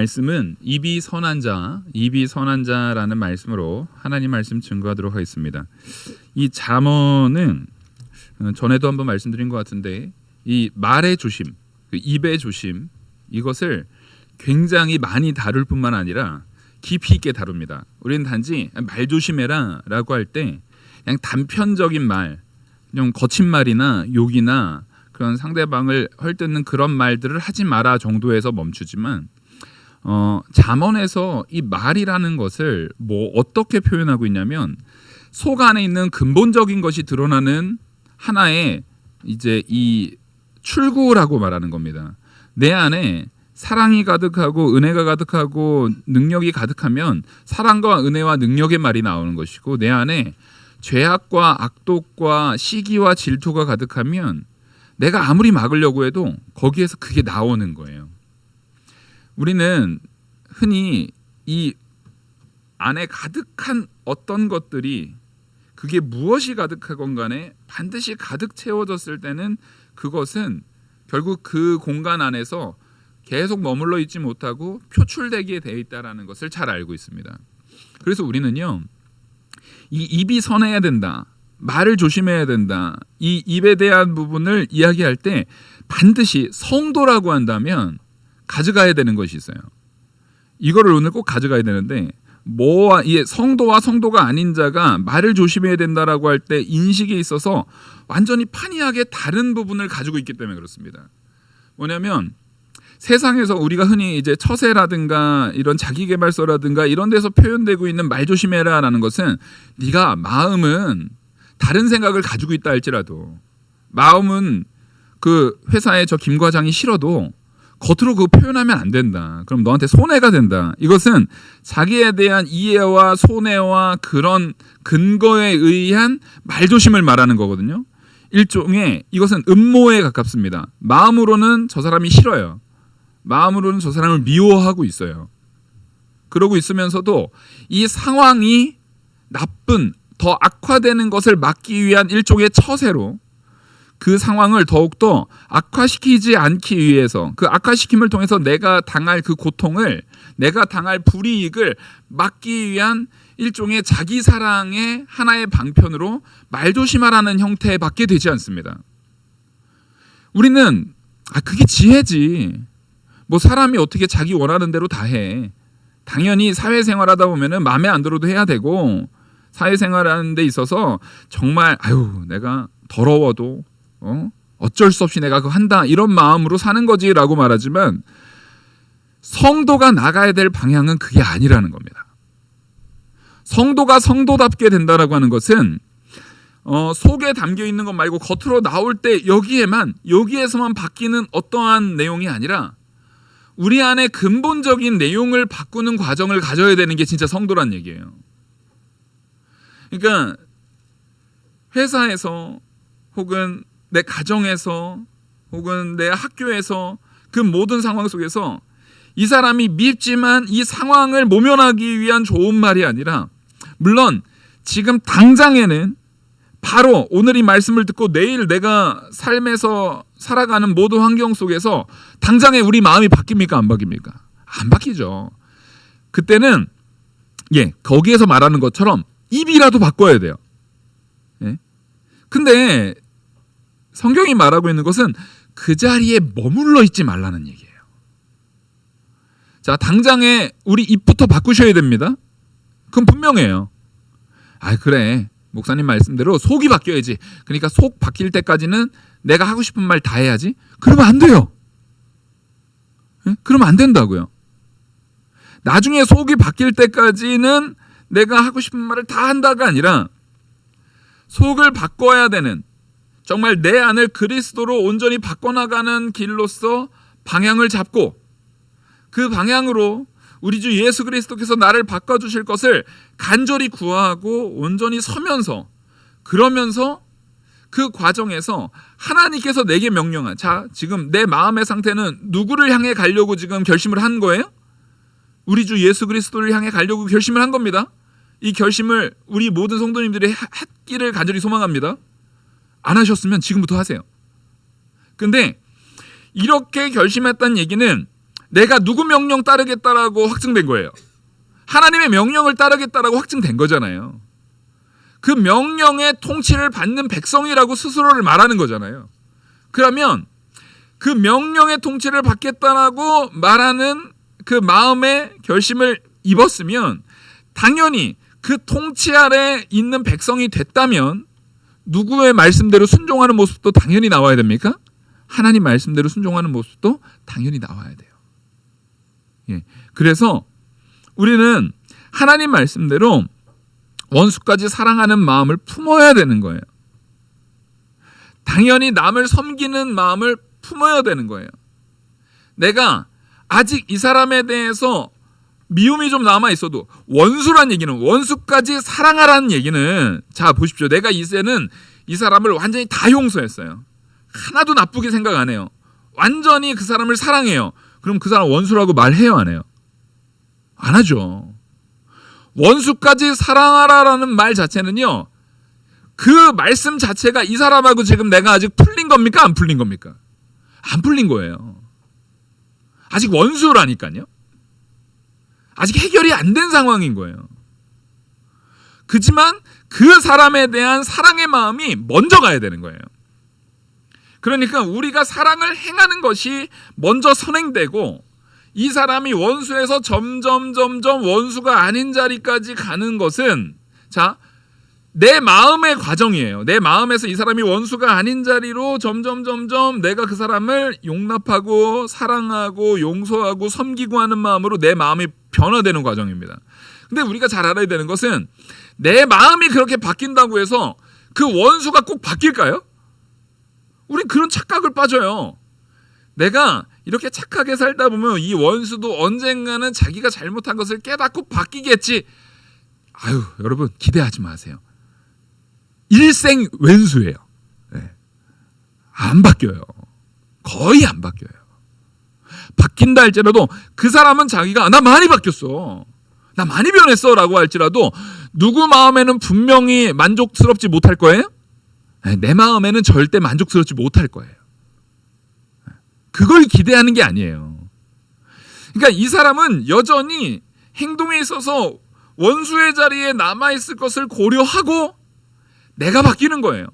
말씀은 입이 선한 자라는 말씀으로 하나님 말씀 증거하도록 하겠습니다. 이 잠언은 전에도 한번 말씀드린 것 같은데 이 말의 조심, 입의 조심 이것을 굉장히 많이 다룰 뿐만 아니라 깊이 있게 다룹니다. 우리는 단지 말 조심해라 라고 할 때 그냥 단편적인 말, 좀 거친 말이나 욕이나 그런 상대방을 헐뜯는 그런 말들을 하지 마라 정도에서 멈추지만 잠언에서 이 말이라는 것을 어떻게 표현하고 있냐면 속 안에 있는 근본적인 것이 드러나는 하나의 이제 이 출구라고 말하는 겁니다. 내 안에 사랑이 가득하고 은혜가 가득하고 능력이 가득하면 사랑과 은혜와 능력의 말이 나오는 것이고, 내 안에 죄악과 악독과 시기와 질투가 가득하면 내가 아무리 막으려고 해도 거기에서 그게 나오는 거예요. 우리는 흔히 이 안에 가득한 어떤 것들이 그게 무엇이 가득하건 간에 반드시 가득 채워졌을 때는 그것은 결국 그 공간 안에서 계속 머물러 있지 못하고 표출되게 되어 있다는 것을 잘 알고 있습니다. 그래서 우리는요, 이 입이 선해야 된다, 말을 조심해야 된다, 이 입에 대한 부분을 이야기할 때 반드시 성도라고 한다면 가져가야 되는 것이 있어요. 이거를 오늘 꼭 가져가야 되는데, 성도와 성도가 아닌 자가 말을 조심해야 된다라고 할 때 인식에 있어서 완전히 판이하게 다른 부분을 가지고 있기 때문에 그렇습니다. 뭐냐면 세상에서 우리가 흔히 이제 처세라든가 이런 자기계발서라든가 이런 데서 표현되고 있는 말 조심해라라는 것은, 네가 마음은 다른 생각을 가지고 있다 할지라도, 마음은 그 회사에 저 김 과장이 싫어도 겉으로 그거 표현하면 안 된다. 그럼 너한테 손해가 된다. 이것은 자기에 대한 이해와 손해와 그런 근거에 의한 말조심을 말하는 거거든요. 일종의 이것은 음모에 가깝습니다. 마음으로는 저 사람이 싫어요. 마음으로는 저 사람을 미워하고 있어요. 그러고 있으면서도 이 상황이 나쁜, 더 악화되는 것을 막기 위한 일종의 처세로 그 상황을 더욱더 악화시키지 않기 위해서, 그 악화시킴을 통해서 내가 당할 그 고통을, 내가 당할 불이익을 막기 위한 일종의 자기 사랑의 하나의 방편으로 말조심하라는 형태에 받게 되지 않습니다. 우리는 그게 지혜지. 사람이 어떻게 자기 원하는 대로 다 해. 당연히 사회생활하다 보면은 마음에 안 들어도 해야 되고, 사회생활하는 데 있어서 정말 내가 더러워도 어쩔 수 없이 내가 그거 한다, 이런 마음으로 사는 거지라고 말하지만, 성도가 나가야 될 방향은 그게 아니라는 겁니다. 성도가 성도답게 된다라고 하는 것은 속에 담겨 있는 것 말고 겉으로 나올 때 여기에서만 바뀌는 어떠한 내용이 아니라 우리 안에 근본적인 내용을 바꾸는 과정을 가져야 되는 게 진짜 성도란 얘기예요. 그러니까 회사에서 혹은 내 가정에서 혹은 내 학교에서 그 모든 상황 속에서 이 사람이 밉지만 이 상황을 모면하기 위한 좋은 말이 아니라, 물론 지금 당장에는 바로 오늘 이 말씀을 듣고 내일 내가 삶에서 살아가는 모든 환경 속에서 당장에 우리 마음이 바뀝니까? 안 바뀝니까? 안 바뀌죠. 그때는 거기에서 말하는 것처럼 입이라도 바꿔야 돼요. 근데 성경이 말하고 있는 것은 그 자리에 머물러 있지 말라는 얘기예요. 자, 당장에 우리 입부터 바꾸셔야 됩니다. 그건 분명해요. 그래, 목사님 말씀대로 속이 바뀌어야지. 그러니까 속 바뀔 때까지는 내가 하고 싶은 말 다 해야지. 그러면 안 돼요. 그러면 안 된다고요. 나중에 속이 바뀔 때까지는 내가 하고 싶은 말을 다 한다가 아니라, 속을 바꿔야 되는, 정말 내 안을 그리스도로 온전히 바꿔나가는 길로서 방향을 잡고, 그 방향으로 우리 주 예수 그리스도께서 나를 바꿔주실 것을 간절히 구하고 온전히 서면서, 그러면서 그 과정에서 하나님께서 내게 명령한, 지금 내 마음의 상태는 누구를 향해 가려고 지금 결심을 한 거예요? 우리 주 예수 그리스도를 향해 가려고 결심을 한 겁니다. 이 결심을 우리 모든 성도님들이 했기를 간절히 소망합니다. 안 하셨으면 지금부터 하세요. 근데 이렇게 결심했다는 얘기는 내가 누구 명령 따르겠다라고 확증된 거예요. 하나님의 명령을 따르겠다라고 확증된 거잖아요. 그 명령의 통치를 받는 백성이라고 스스로를 말하는 거잖아요. 그러면 그 명령의 통치를 받겠다라고 말하는 그 마음의 결심을 입었으면 당연히 그 통치 아래 있는 백성이 됐다면 누구의 말씀대로 순종하는 모습도 당연히 나와야 됩니까? 하나님 말씀대로 순종하는 모습도 당연히 나와야 돼요. 예. 그래서 우리는 하나님 말씀대로 원수까지 사랑하는 마음을 품어야 되는 거예요. 당연히 남을 섬기는 마음을 품어야 되는 거예요. 내가 아직 이 사람에 대해서 미움이 좀 남아 있어도 원수란 얘기는 원수까지 사랑하라는 얘기는 자 보십시오. 내가 이제는 이 사람을 완전히 다 용서했어요. 하나도 나쁘게 생각 안 해요. 완전히 그 사람을 사랑해요. 그럼 그 사람 원수라고 말해요, 안 해요? 안 하죠. 원수까지 사랑하라라는 말 자체는요. 그 말씀 자체가 이 사람하고 지금 내가 아직 풀린 겁니까? 안 풀린 겁니까? 안 풀린 거예요. 아직 원수라니까요. 아직 해결이 안 된 상황인 거예요. 그지만 그 사람에 대한 사랑의 마음이 먼저 가야 되는 거예요. 그러니까 우리가 사랑을 행하는 것이 먼저 선행되고 이 사람이 원수에서 점점 원수가 아닌 자리까지 가는 것은 자, 내 마음의 과정이에요. 내 마음에서 이 사람이 원수가 아닌 자리로 점점 내가 그 사람을 용납하고 사랑하고 용서하고 섬기고 하는 마음으로 내 마음이 변화되는 과정입니다. 근데 우리가 잘 알아야 되는 것은 내 마음이 그렇게 바뀐다고 해서 그 원수가 꼭 바뀔까요? 우린 그런 착각을 빠져요. 내가 이렇게 착하게 살다 보면 이 원수도 언젠가는 자기가 잘못한 것을 깨닫고 바뀌겠지. 아유, 여러분 기대하지 마세요. 일생 왼수예요. 네. 안 바뀌어요. 거의 안 바뀌어요. 바뀐다 할지라도 그 사람은 자기가 나 많이 바뀌었어. 나 많이 변했어 라고 할지라도 누구 마음에는 분명히 만족스럽지 못할 거예요? 네, 내 마음에는 절대 만족스럽지 못할 거예요. 그걸 기대하는 게 아니에요. 그러니까 이 사람은 여전히 행동에 있어서 원수의 자리에 남아있을 것을 고려하고 내가 바뀌는 거예요.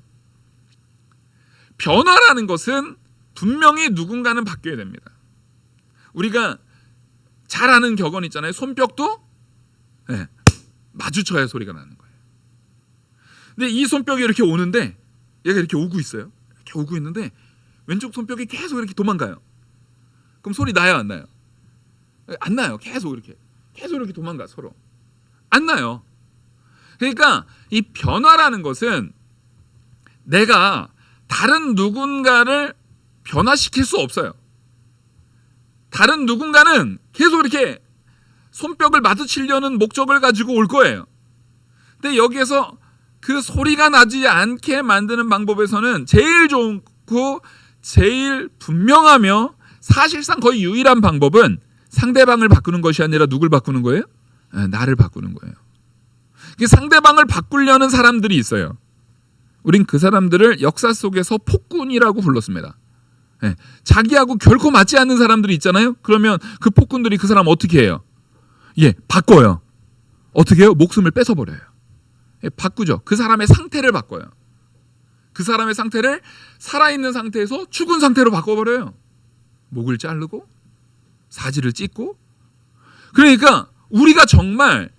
변화라는 것은 분명히 누군가는 바뀌어야 됩니다. 우리가 잘 아는 격언 있잖아요. 손뼉도 네, 마주쳐야 소리가 나는 거예요. 근데 이 손뼉이 이렇게 오는데 얘가 이렇게 오고 있어요. 이렇게 오고 있는데 왼쪽 손뼉이 계속 이렇게 도망가요. 그럼 소리 나요, 안 나요? 안 나요. 계속 이렇게 도망가 서로. 안 나요. 그러니까 이 변화라는 것은 내가 다른 누군가를 변화시킬 수 없어요. 다른 누군가는 계속 이렇게 손뼉을 마주치려는 목적을 가지고 올 거예요. 근데 여기에서 그 소리가 나지 않게 만드는 방법에서는 제일 좋고 제일 분명하며 사실상 거의 유일한 방법은 상대방을 바꾸는 것이 아니라 누굴 바꾸는 거예요? 나를 바꾸는 거예요. 상대방을 바꾸려는 사람들이 있어요. 우린 그 사람들을 역사 속에서 폭군이라고 불렀습니다. 자기하고 결코 맞지 않는 사람들이 있잖아요. 그러면 그 폭군들이 그 사람 어떻게 해요? 바꿔요. 어떻게 해요? 목숨을 뺏어버려요. 바꾸죠. 그 사람의 상태를 바꿔요. 그 사람의 상태를 살아있는 상태에서 죽은 상태로 바꿔버려요. 목을 자르고 사지를 찢고. 그러니까 우리가 정말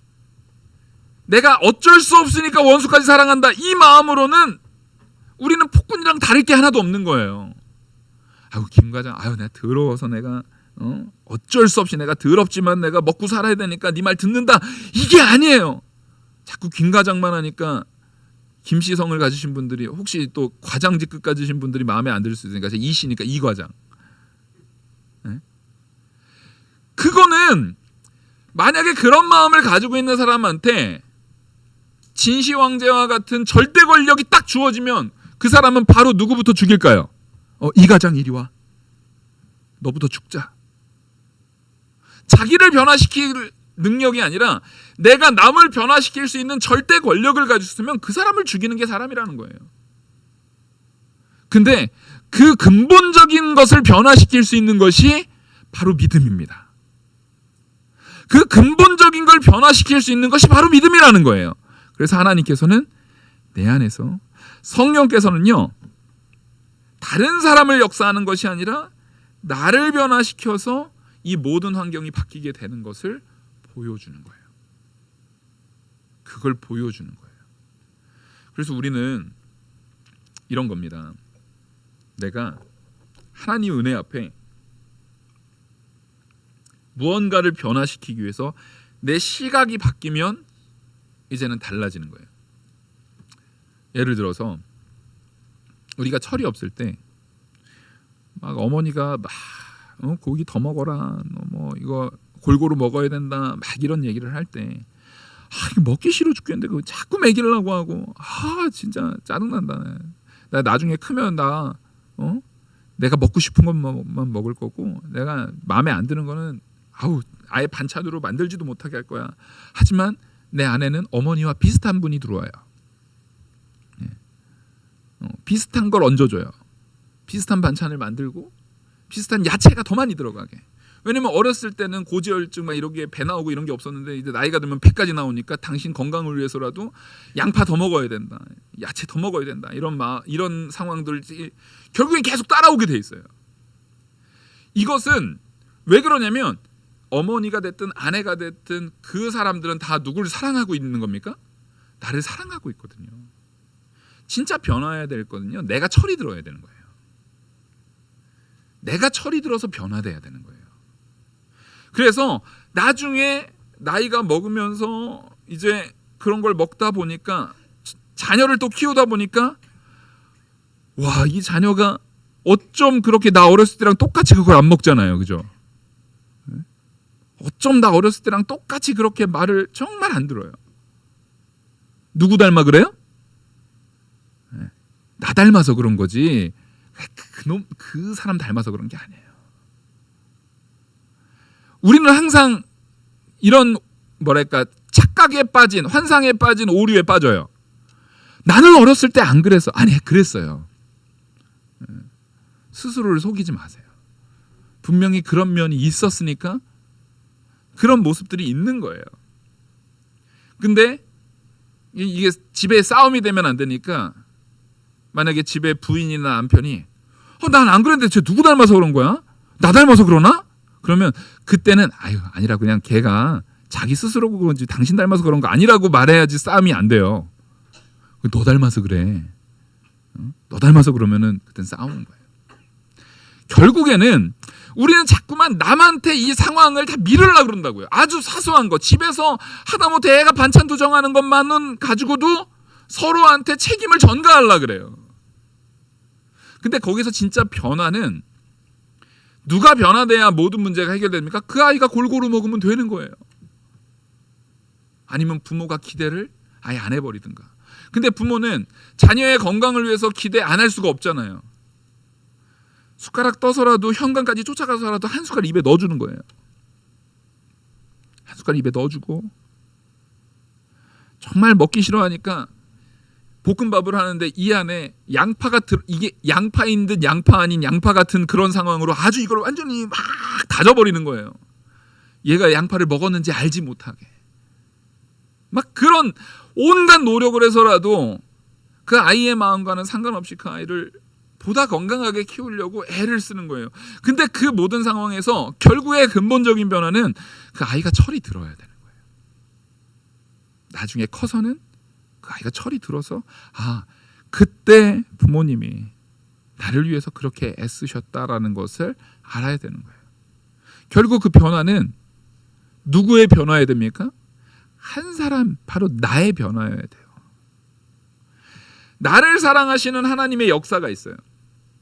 내가 어쩔 수 없으니까 원수까지 사랑한다 이 마음으로는 우리는 폭군이랑 다를 게 하나도 없는 거예요. 아유 김 과장, 아유 내가 더러워서 내가 어쩔 수 없이 내가 더럽지만 내가 먹고 살아야 되니까 네 말 듣는다 이게 아니에요. 자꾸 김 과장만 하니까 김씨성을 가지신 분들이 혹시 또 과장 직급 가지신 분들이 마음에 안 들 수 있으니까 제가 이씨니까 이 과장. 네? 그거는 만약에 그런 마음을 가지고 있는 사람한테 진시 황제와 같은 절대 권력이 딱 주어지면 그 사람은 바로 누구부터 죽일까요? 이 과장 이리 와. 너부터 죽자. 자기를 변화시킬 능력이 아니라 내가 남을 변화시킬 수 있는 절대 권력을 가졌으면 그 사람을 죽이는 게 사람이라는 거예요. 근데 그 근본적인 것을 변화시킬 수 있는 것이 바로 믿음입니다. 그 근본적인 걸 변화시킬 수 있는 것이 바로 믿음이라는 거예요. 그래서 하나님께서는 내 안에서, 성령께서는요, 다른 사람을 역사하는 것이 아니라 나를 변화시켜서 이 모든 환경이 바뀌게 되는 것을 보여주는 거예요. 그걸 보여주는 거예요. 그래서 우리는 이런 겁니다. 내가 하나님 은혜 앞에 무언가를 변화시키기 위해서 내 시각이 바뀌면 이제는 달라지는 거예요. 예를 들어서 우리가 철이 없을 때 막 어머니가 막 고기 더 먹어라, 뭐 이거 골고루 먹어야 된다, 막 이런 얘기를 할 때 이거 먹기 싫어 죽겠는데 그거 자꾸 먹이려고 하고 진짜 짜증난다. 나 나중에 크면 내가 먹고 싶은 것만 먹을 거고 내가 마음에 안 드는 거는 아예 반찬으로 만들지도 못하게 할 거야. 하지만 내 안에는 어머니와 비슷한 분이 들어와요. 비슷한 걸 얹어줘요. 비슷한 반찬을 만들고 비슷한 야채가 더 많이 들어가게. 왜냐면 어렸을 때는 고지혈증 막 이런 게 배 나오고 이런 게 없었는데 이제 나이가 들면 배까지 나오니까 당신 건강을 위해서라도 양파 더 먹어야 된다, 야채 더 먹어야 된다, 이런 상황들이 결국엔 계속 따라오게 돼 있어요. 이것은 왜 그러냐면 어머니가 됐든 아내가 됐든 그 사람들은 다 누구를 사랑하고 있는 겁니까? 나를 사랑하고 있거든요. 진짜 변화해야 될 거는요, 내가 철이 들어야 되는 거예요. 내가 철이 들어서 변화돼야 되는 거예요. 그래서 나중에 나이가 먹으면서 이제 그런 걸 먹다 보니까, 자녀를 또 키우다 보니까 이 자녀가 어쩜 그렇게 나 어렸을 때랑 똑같이 그걸 안 먹잖아요. 그죠? 어쩜 나 어렸을 때랑 똑같이 그렇게 말을 정말 안 들어요. 누구 닮아 그래요? 나 닮아서 그런 거지 그 사람 닮아서 그런 게 아니에요. 우리는 항상 이런 착각에 빠진, 환상에 빠진 오류에 빠져요. 나는 어렸을 때 안 그랬어. 아니, 그랬어요. 스스로를 속이지 마세요. 분명히 그런 면이 있었으니까 그런 모습들이 있는 거예요. 근데 이게 집에 싸움이 되면 안 되니까, 만약에 집에 부인이나 남편이 난 안 그랬는데 쟤 누구 닮아서 그런 거야? 나 닮아서 그러나? 그러면 그때는 아니라 그냥 걔가 자기 스스로 그런지 당신 닮아서 그런 거 아니라고 말해야지 싸움이 안 돼요. 너 닮아서 그래. 너 닮아서 그러면은 그땐 싸우는 거예요. 결국에는 우리는 자꾸만 남한테 이 상황을 다 미루려고 그런다고요. 아주 사소한 거, 집에서 하다못해 애가 반찬 조정하는 것만은 가지고도 서로한테 책임을 전가하려고 그래요. 근데 거기서 진짜 변화는, 누가 변화돼야 모든 문제가 해결됩니까? 그 아이가 골고루 먹으면 되는 거예요. 아니면 부모가 기대를 아예 안 해버리든가. 근데 부모는 자녀의 건강을 위해서 기대 안 할 수가 없잖아요. 숟가락 떠서라도 현관까지 쫓아가서라도 한 숟갈 입에 넣어주는 거예요. 한 숟갈 입에 넣어주고, 정말 먹기 싫어하니까 볶음밥을 하는데 이 안에 양파가 이게 양파인 듯 양파 아닌 양파 같은 그런 상황으로 아주 이걸 완전히 막 다져버리는 거예요. 얘가 양파를 먹었는지 알지 못하게. 막 그런 온갖 노력을 해서라도 그 아이의 마음과는 상관없이 그 아이를 보다 건강하게 키우려고 애를 쓰는 거예요. 근데 그 모든 상황에서 결국의 근본적인 변화는 그 아이가 철이 들어야 되는 거예요. 나중에 커서는 그 아이가 철이 들어서 그때 부모님이 나를 위해서 그렇게 애쓰셨다라는 것을 알아야 되는 거예요. 결국 그 변화는 누구의 변화여야 됩니까? 한 사람, 바로 나의 변화여야 돼요. 나를 사랑하시는 하나님의 역사가 있어요.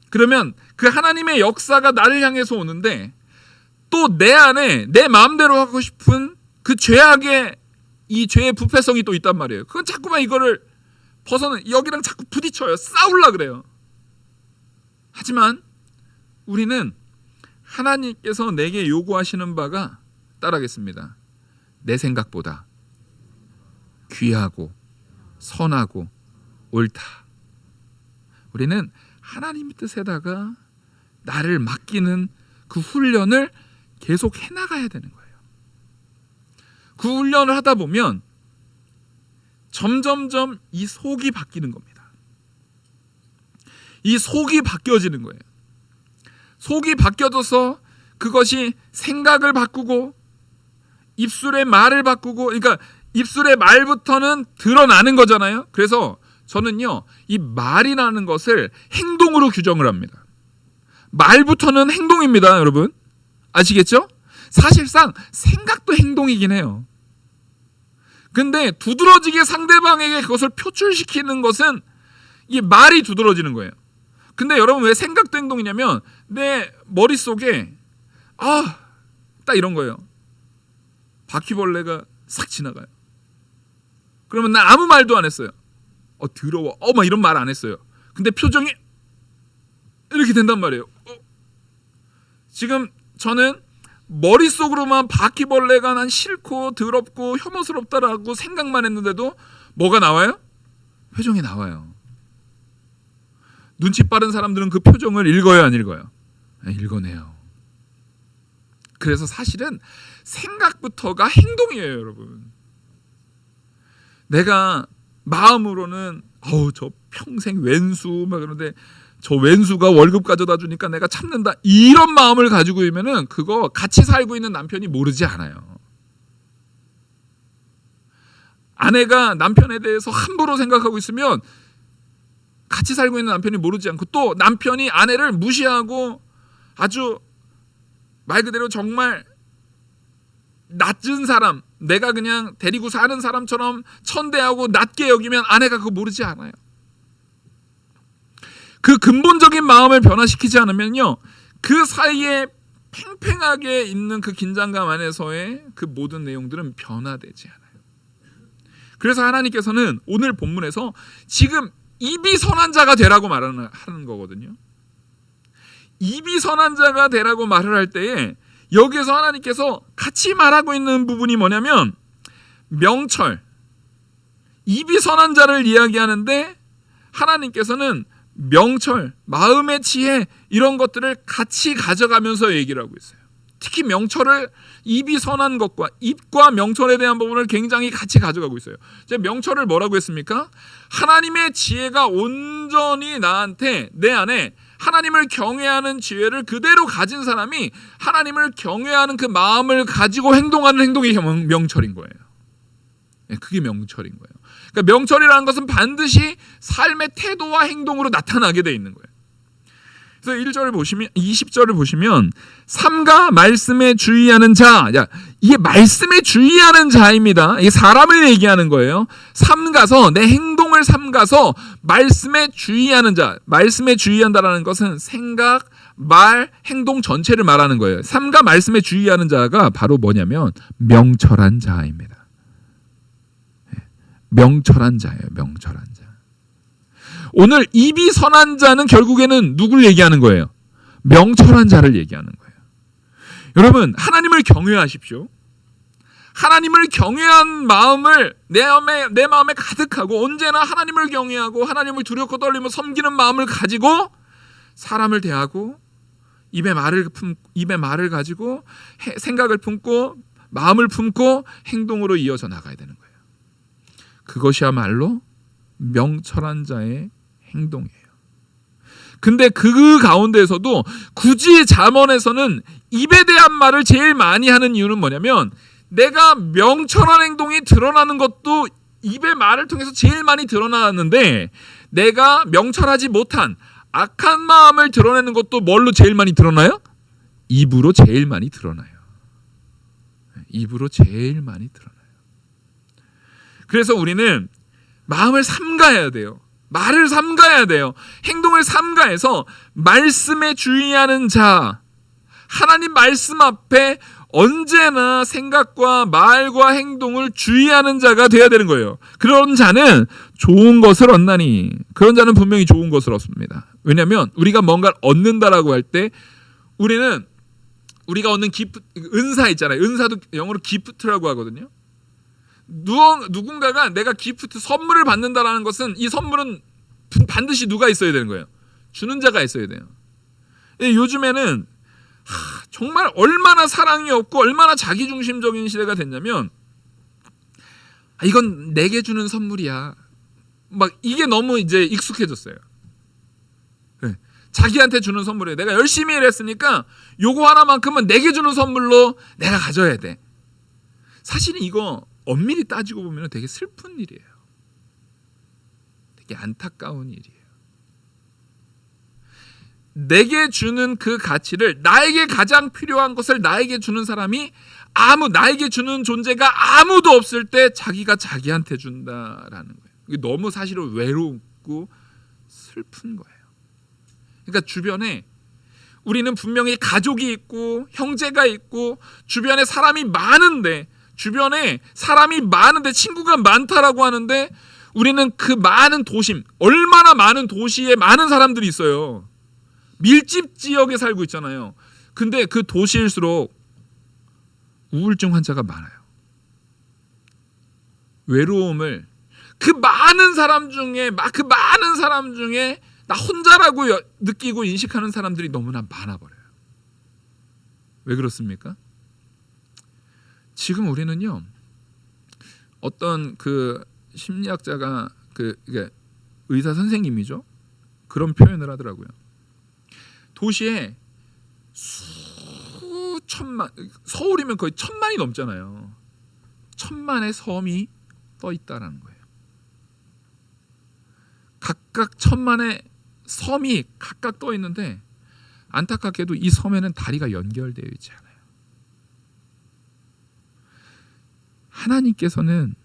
그러면 그 하나님의 역사가 나를 향해서 오는데, 또 내 안에 내 마음대로 하고 싶은 그 이 죄의 부패성이 또 있단 말이에요. 그건 자꾸만 이거를 여기랑 자꾸 부딪혀요. 싸우려고 그래요. 하지만 우리는 하나님께서 내게 요구하시는 바가, 따라하겠습니다, 내 생각보다 귀하고 선하고 옳다. 우리는 하나님 뜻에다가 나를 맡기는 그 훈련을 계속 해나가야 되는 거예요. 그 훈련을 하다 보면 점점점 이 속이 바뀌는 겁니다. 이 속이 바뀌어지는 거예요. 속이 바뀌어져서 그것이 생각을 바꾸고 입술의 말을 바꾸고, 그러니까 입술의 말부터는 드러나는 거잖아요. 그래서 저는요, 이 말이라는 것을 행동으로 규정을 합니다. 말부터는 행동입니다, 여러분. 아시겠죠? 사실상 생각도 행동이긴 해요. 근데 두드러지게 상대방에게 그것을 표출시키는 것은 이 말이 두드러지는 거예요. 근데 여러분, 왜 생각도 행동이냐면 내 머릿속에 딱 이런 거예요. 바퀴벌레가 싹 지나가요. 그러면 나 아무 말도 안 했어요. 더러워. 막 이런 말 안 했어요. 근데 표정이 이렇게 된단 말이에요. 지금 저는 머릿속으로만 바퀴벌레가 난 싫고 더럽고 혐오스럽다라고 생각만 했는데도 뭐가 나와요? 표정이 나와요. 눈치 빠른 사람들은 그 표정을 읽어요, 안 읽어요? 읽어내요. 그래서 사실은 생각부터가 행동이에요, 여러분. 내가 마음으로는 저 평생 왼수 막 그러는데 저 왼수가 월급 가져다 주니까 내가 참는다, 이런 마음을 가지고 있으면은 그거 같이 살고 있는 남편이 모르지 않아요. 아내가 남편에 대해서 함부로 생각하고 있으면 같이 살고 있는 남편이 모르지 않고, 또 남편이 아내를 무시하고 아주 말 그대로 정말 낮은 사람, 내가 그냥 데리고 사는 사람처럼 천대하고 낮게 여기면 아내가 그거 모르지 않아요. 그 근본적인 마음을 변화시키지 않으면요, 그 사이에 팽팽하게 있는 그 긴장감 안에서의 그 모든 내용들은 변화되지 않아요. 그래서 하나님께서는 오늘 본문에서 지금 입이 선한 자가 되라고 하는 거거든요. 입이 선한 자가 되라고 말을 할 때에 여기에서 하나님께서 같이 말하고 있는 부분이 뭐냐면 명철, 입이 선한 자를 이야기하는데 하나님께서는 명철, 마음의 지혜, 이런 것들을 같이 가져가면서 얘기를 하고 있어요. 특히 명철을, 입이 선한 것과 입과 명철에 대한 부분을 굉장히 같이 가져가고 있어요. 제가 명철을 뭐라고 했습니까? 하나님의 지혜가 온전히 나한테, 내 안에 하나님을 경외하는 지혜를 그대로 가진 사람이 하나님을 경외하는 그 마음을 가지고 행동하는 행동이 명철인 거예요. 그게 명철인 거예요. 그러니까 명철이라는 것은 반드시 삶의 태도와 행동으로 나타나게 돼 있는 거예요. 그래서 1절을 보시면, 20절을 보시면 삼가 말씀에 주의하는 자, 이게 말씀에 주의하는 자입니다. 이게 사람을 얘기하는 거예요. 삼가서, 내 행동을 삼가서 말씀에 주의하는 자. 말씀에 주의한다라는 것은 생각, 말, 행동 전체를 말하는 거예요. 삼가 말씀에 주의하는 자가 바로 뭐냐면 명철한 자입니다. 명철한 자예요. 명철한 자. 오늘 입이 선한 자는 결국에는 누굴 얘기하는 거예요? 명철한 자를 얘기하는 거예요. 여러분, 하나님을 경외하십시오. 하나님을 경외한 마음을 내 마음에 가득하고 언제나 하나님을 경외하고 하나님을 두렵고 떨리며 섬기는 마음을 가지고 사람을 대하고 입에 말을 가지고 생각을 품고 마음을 품고 행동으로 이어져 나가야 되는 거예요. 그것이야말로 명철한 자의 행동이에요. 근데 그 가운데에서도 굳이 잠언에서는 입에 대한 말을 제일 많이 하는 이유는 뭐냐면, 내가 명철한 행동이 드러나는 것도 입의 말을 통해서 제일 많이 드러나는데, 내가 명철하지 못한 악한 마음을 드러내는 것도 뭘로 제일 많이 드러나요? 입으로 제일 많이 드러나요. 입으로 제일 많이 드러나요. 그래서 우리는 마음을 삼가해야 돼요. 말을 삼가해야 돼요. 행동을 삼가해서 말씀에 주의하는 자, 하나님 말씀 앞에 언제나 생각과 말과 행동을 주의하는 자가 되어야 되는 거예요. 그런 자는 좋은 것을 얻나니, 그런 자는 분명히 좋은 것을 얻습니다. 왜냐하면 우리가 뭔가를 얻는다라고 할 때 우리는 우리가 얻는 은사 있잖아요. 은사도 영어로 기프트라고 하거든요. 누군가가 내가 기프트, 선물을 받는다라는 것은 이 선물은 반드시 누가 있어야 되는 거예요? 주는 자가 있어야 돼요. 요즘에는 정말 얼마나 사랑이 없고 얼마나 자기중심적인 시대가 됐냐면 이건 내게 주는 선물이야. 막 이게 너무 이제 익숙해졌어요. 네. 자기한테 주는 선물이에요. 내가 열심히 일했으니까 요거 하나만큼은 내게 주는 선물로 내가 가져야 돼. 사실은 이거 엄밀히 따지고 보면 되게 슬픈 일이에요. 되게 안타까운 일이에요. 내게 주는 그 가치를, 나에게 가장 필요한 것을 나에게 주는 사람이 나에게 주는 존재가 아무도 없을 때 자기가 자기한테 준다라는 거예요. 이게 너무 사실은 외롭고 슬픈 거예요. 그러니까 주변에 우리는 분명히 가족이 있고 형제가 있고 주변에 사람이 많은데 친구가 많다라고 하는데 우리는 그 많은 도심, 얼마나 많은 도시에 많은 사람들이 있어요. 밀집 지역에 살고 있잖아요. 근데 그 도시일수록 우울증 환자가 많아요. 외로움을 그 많은 사람 중에 나 혼자라고 느끼고 인식하는 사람들이 너무나 많아버려요. 왜 그렇습니까? 지금 우리는요, 어떤 그 심리학자가 이게 의사 선생님이죠. 그런 표현을 하더라고요. 도시에 수천만, 서울이면 거의 1000만이 넘잖아요. 1000만의 섬이 떠 있다라는 거예요. 각각 1000만의 섬이 각각 떠 있는데 안타깝게도 이 섬에는 다리가 연결되어 있지 않아요. 하나님께서는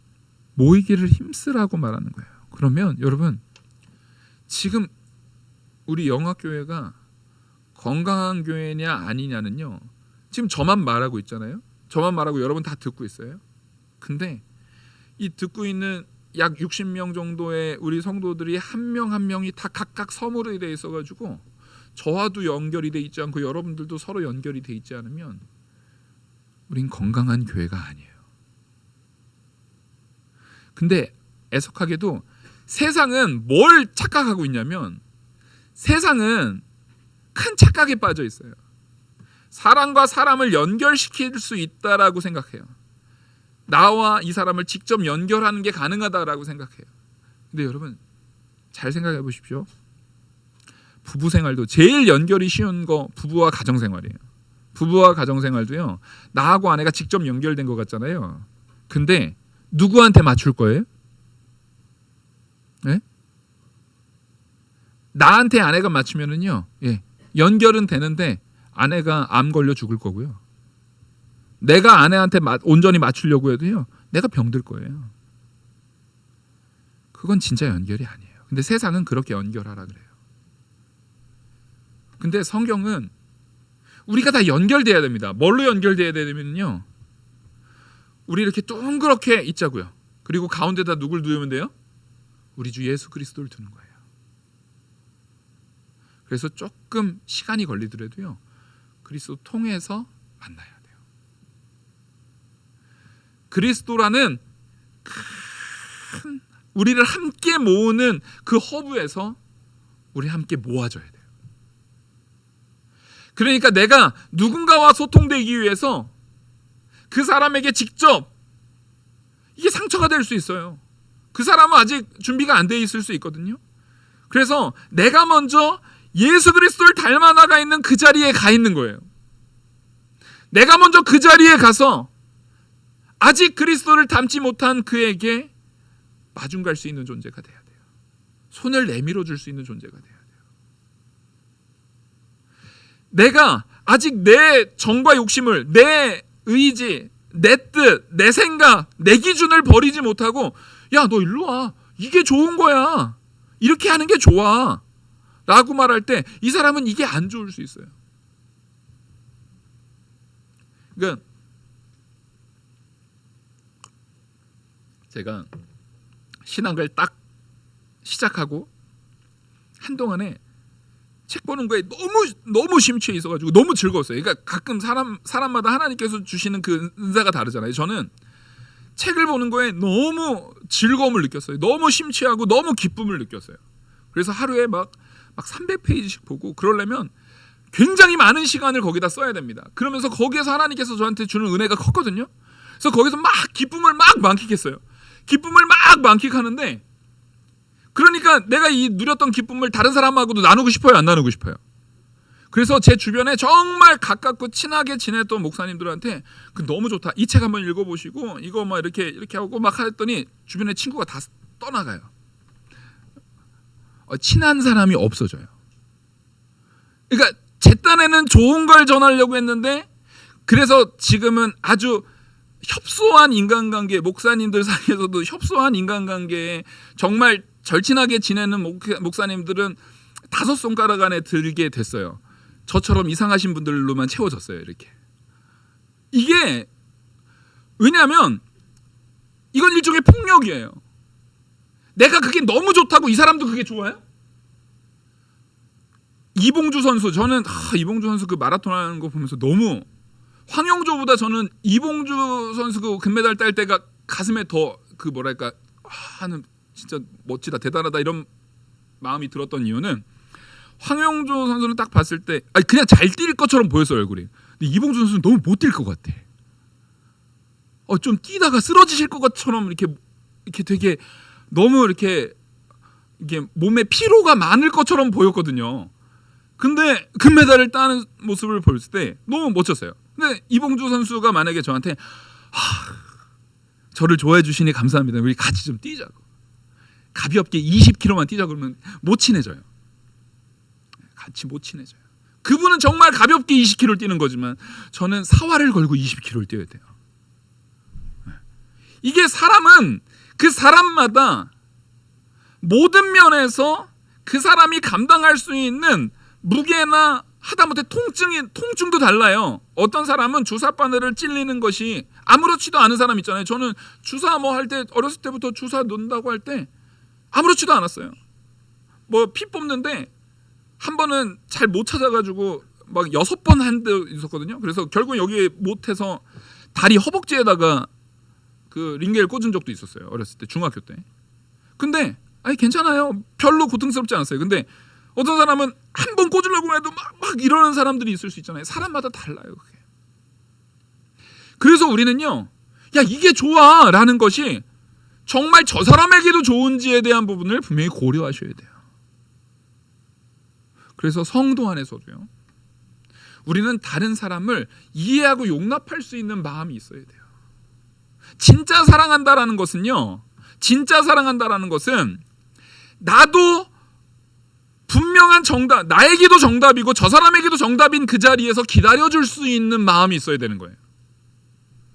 모이기를 힘쓰라고 말하는 거예요. 그러면 여러분, 지금 우리 영화교회가 건강한 교회냐 아니냐는요, 지금 저만 말하고 있잖아요. 저만 말하고 여러분 다 듣고 있어요. 근데 이 듣고 있는 약 60명 정도의 우리 성도들이 한 명 한 명이 다 각각 섬으로 되어 있어가지고 저와도 연결이 돼 있지 않고 여러분들도 서로 연결이 돼 있지 않으면 우린 건강한 교회가 아니에요. 근데 애석하게도 세상은 뭘 착각하고 있냐면, 세상은 큰 착각에 빠져 있어요. 사람과 사람을 연결시킬 수 있다라고 생각해요. 나와 이 사람을 직접 연결하는 게 가능하다라고 생각해요. 근데 여러분 잘 생각해 보십시오. 부부 생활도 제일 연결이 쉬운 거 부부와 가정 생활이에요. 부부와 가정 생활도요, 나하고 아내가 직접 연결된 것 같잖아요. 근데 누구한테 맞출 거예요? 네? 나한테 아내가 맞추면은요, 연결은 되는데 아내가 암 걸려 죽을 거고요. 내가 아내한테 온전히 맞추려고 해도요, 내가 병들 거예요. 그건 진짜 연결이 아니에요. 근데 세상은 그렇게 연결하라 그래요. 근데 성경은 우리가 다 연결돼야 됩니다. 뭘로 연결돼야 되냐면요, 우리 이렇게 둥그렇게 있자고요. 그리고 가운데다 누굴 두면 돼요? 우리 주 예수 그리스도를 두는 거예요. 그래서 조금 시간이 걸리더라도요, 그리스도 통해서 만나야 돼요. 그리스도라는 큰 우리를 함께 모으는 그 허브에서 우리 함께 모아져야 돼요. 그러니까 내가 누군가와 소통되기 위해서 그 사람에게 직접, 이게 상처가 될 수 있어요. 그 사람은 아직 준비가 안 돼 있을 수 있거든요. 그래서 내가 먼저 예수 그리스도를 닮아 나가 있는 그 자리에 가 있는 거예요. 내가 먼저 그 자리에 가서 아직 그리스도를 닮지 못한 그에게 마중 갈 수 있는 존재가 돼야 돼요. 손을 내밀어 줄 수 있는 존재가 돼야 돼요. 내가 아직 내 정과 욕심을, 내 의지, 내 뜻, 내 생각, 내 기준을 버리지 못하고, 야, 너 일로 와, 이게 좋은 거야, 이렇게 하는 게 좋아 라고 말할 때 이 사람은 이게 안 좋을 수 있어요. 그러니까 제가 신학을 딱 시작하고 한동안에 책 보는 거에 너무 심취해 있어가지고 너무 즐거웠어요. 그러니까 가끔 사람마다 하나님께서 주시는 그 은사가 다르잖아요. 저는 책을 보는 거에 너무 즐거움을 느꼈어요. 너무 심취하고 너무 기쁨을 느꼈어요. 그래서 하루에 막 300페이지씩 보고, 그러려면 굉장히 많은 시간을 거기다 써야 됩니다. 그러면서 거기에서 하나님께서 저한테 주는 은혜가 컸거든요. 그래서 거기서 막 기쁨을 막 만끽했어요. 기쁨을 막 만끽하는데, 그러니까 내가 이 누렸던 기쁨을 다른 사람하고도 나누고 싶어요, 안 나누고 싶어요? 그래서 제 주변에 정말 가깝고 친하게 지냈던 목사님들한테 그 너무 좋다, 이 책 한번 읽어보시고 이거 막 이렇게 하고 막 했더니 주변에 친구가 다 떠나가요. 친한 사람이 없어져요. 그러니까 제 딴에는 좋은 걸 전하려고 했는데, 그래서 지금은 아주 협소한 인간관계, 목사님들 사이에서도 협소한 인간관계에 정말 절친하게 지내는 목사님들은 5손가락 안에 들게 됐어요. 저처럼 이상하신 분들로만 채워졌어요. 이렇게. 이게 왜냐하면 이건 일종의 폭력이에요. 내가 그게 너무 좋다고 이 사람도 그게 좋아요? 이봉주 선수, 저는 이봉주 선수 그 마라톤 하는 거 보면서 너무, 황영조보다 저는 이봉주 선수 그 금메달 딸 때가 가슴에 더 그 뭐랄까 하는, 진짜 멋지다, 대단하다 이런 마음이 들었던 이유는, 황영조 선수는 딱 봤을 때 그냥 잘 뛸 것처럼 보였어요, 얼굴이. 근데 이봉주 선수는 너무 못 뛸 것 같아. 좀 뛰다가 쓰러지실 것처럼 이렇게 되게 너무 이렇게 몸에 피로가 많을 것처럼 보였거든요. 근데 금메달을 따는 모습을 볼 때 너무 멋졌어요. 근데 이봉주 선수가 만약에 저한테 저를 좋아해 주시니 감사합니다, 우리 같이 좀 뛰자고, 가볍게 20km만 뛰자 그러면 못 친해져요. 같이 못 친해져요. 그분은 정말 가볍게 20km를 뛰는 거지만 저는 사활을 걸고 20km를 뛰어야 돼요. 이게 사람은 그 사람마다 모든 면에서 그 사람이 감당할 수 있는 무게나 하다못해 통증도 달라요. 어떤 사람은 주사바늘을 찔리는 것이 아무렇지도 않은 사람 있잖아요. 저는 주사 할 때, 어렸을 때부터 주사 놓는다고 할 때 아무렇지도 않았어요. 피 뽑는데 한 번은 잘 못 찾아가지고 막 6번 한 데 있었거든요. 그래서 결국 여기에 못해서 다리 허벅지에다가 그 링겔 꽂은 적도 있었어요, 어렸을 때, 중학교 때. 근데 괜찮아요. 별로 고통스럽지 않았어요. 근데 어떤 사람은 한 번 꽂으려고 해도 막 이러는 사람들이 있을 수 있잖아요. 사람마다 달라요, 그게. 그래서 우리는요, 이게 좋아 라는 것이 정말 저 사람에게도 좋은지에 대한 부분을 분명히 고려하셔야 돼요. 그래서 성도 안에서도요, 우리는 다른 사람을 이해하고 용납할 수 있는 마음이 있어야 돼요. 진짜 사랑한다라는 것은요, 진짜 사랑한다라는 것은 나도 분명한 정답, 나에게도 정답이고 저 사람에게도 정답인 그 자리에서 기다려줄 수 있는 마음이 있어야 되는 거예요.